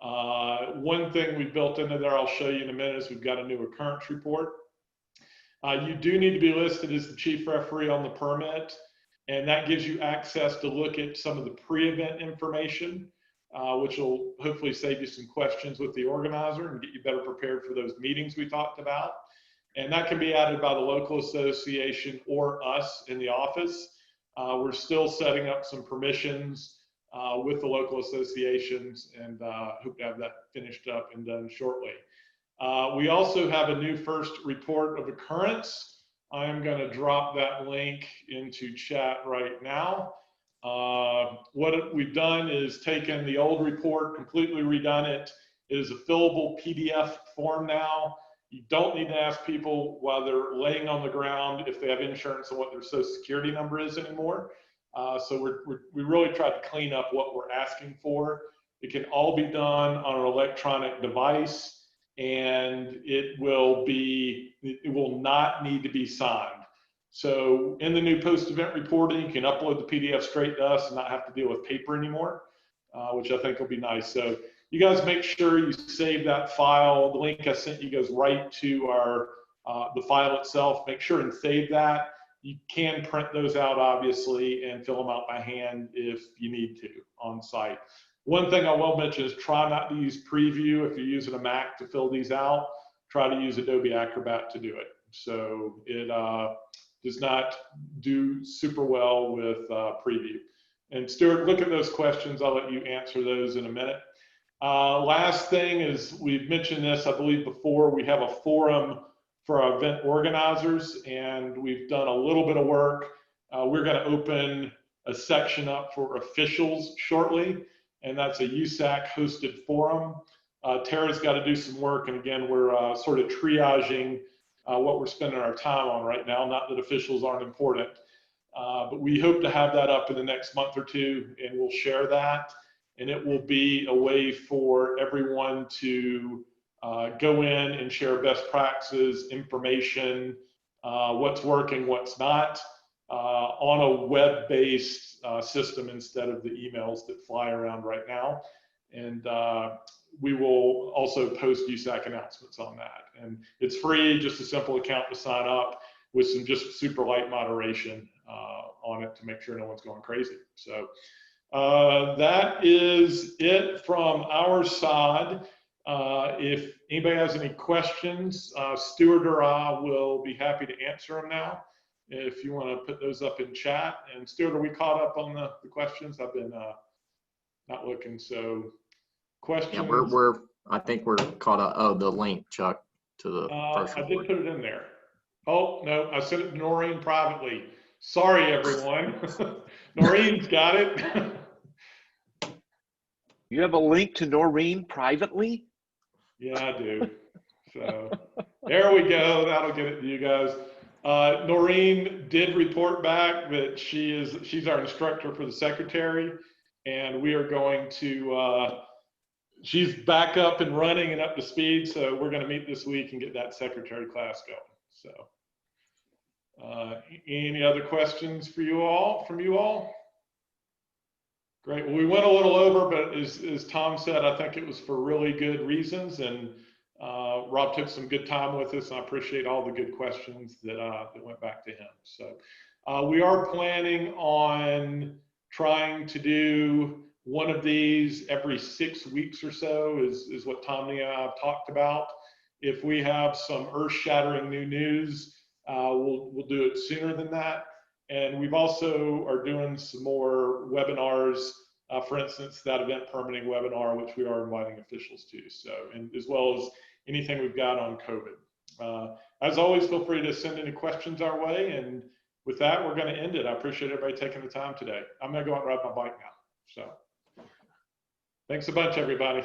One thing we built into there, I'll show you in a minute, is we've got a new occurrence report. You do need to be listed as the chief referee on the permit, and that gives you access to look at some of the pre-event information. which will hopefully save you some questions with the organizer and get you better prepared for those meetings we talked about. And that can be added by the local association or us in the office. We're still setting up some permissions with the local associations, and hope to have that finished up and done shortly. We also have a new first report of occurrence. I am going to drop that link into chat right now. What we've done is taken the old report, completely redone it. It is a fillable PDF form now. You don't need to ask people while they're laying on the ground if they have insurance and what their social security number is anymore. So we really tried to clean up what we're asking for. It can all be done on an electronic device, and it will not need to be signed. So in the new post-event reporting, you can upload the PDF straight to us and not have to deal with paper anymore, which I think will be nice. So you guys make sure you save that file. The link I sent you goes right to our the file itself. Make sure and save that. You can print those out, obviously, and fill them out by hand if you need to on site. One thing I will mention is try not to use Preview if you're using a Mac to fill these out. Try to use Adobe Acrobat to do it. So it does not do super well with Preview. And Stuart, look at those questions. I'll let you answer those in a minute. Last thing is, we've mentioned this, I believe, before. We have a forum for our event organizers, and we've done a little bit of work. We're going to open a section up for officials shortly, and that's a USAC hosted forum. Tara's got to do some work, and again, we're sort of triaging what we're spending our time on right now. Not that officials aren't important, but we hope to have that up in the next month or two, and we'll share that. And it will be a way for everyone to go in and share best practices, information, what's working, what's not, on a web-based system instead of the emails that fly around right now. And we will also post USAC announcements on that. And it's free, just a simple account to sign up with some just super light moderation on it to make sure no one's going crazy. So that is it from our side. If anybody has any questions, Stuart or I will be happy to answer them now. If you want to put those up in chat. And Stuart, are we caught up on the questions? I've been not looking. So questions. Yeah, I think we're caught up. Oh, the link, Chuck, to the first I report. did put it in there. Oh, no, I sent it to Noreen privately. Sorry, everyone. Noreen's got it. You have a link to Noreen privately? Yeah, I do. So there we go. That'll get it to you guys. Noreen did report back that she's our instructor for the secretary, and we are going to, she's back up and running and up to speed. So we're going to meet this week and get that secretary class going. So any other questions for you all, from you all? Great. Well, we went a little over, but as Tom said, I think it was for really good reasons. And Rob took some good time with us, and I appreciate all the good questions that went back to him. So we are planning on trying to do one of these every 6 weeks or so, is what Tommy and I have talked about. If we have some earth-shattering new news, we'll do it sooner than that. And we've also are doing some more webinars, for instance, that event permitting webinar, which we are inviting officials to. So, and as well as anything we've got on COVID. As always, feel free to send any questions our way. And with that, we're going to end it. I appreciate everybody taking the time today. I'm going to go out and ride my bike now. So thanks a bunch, everybody.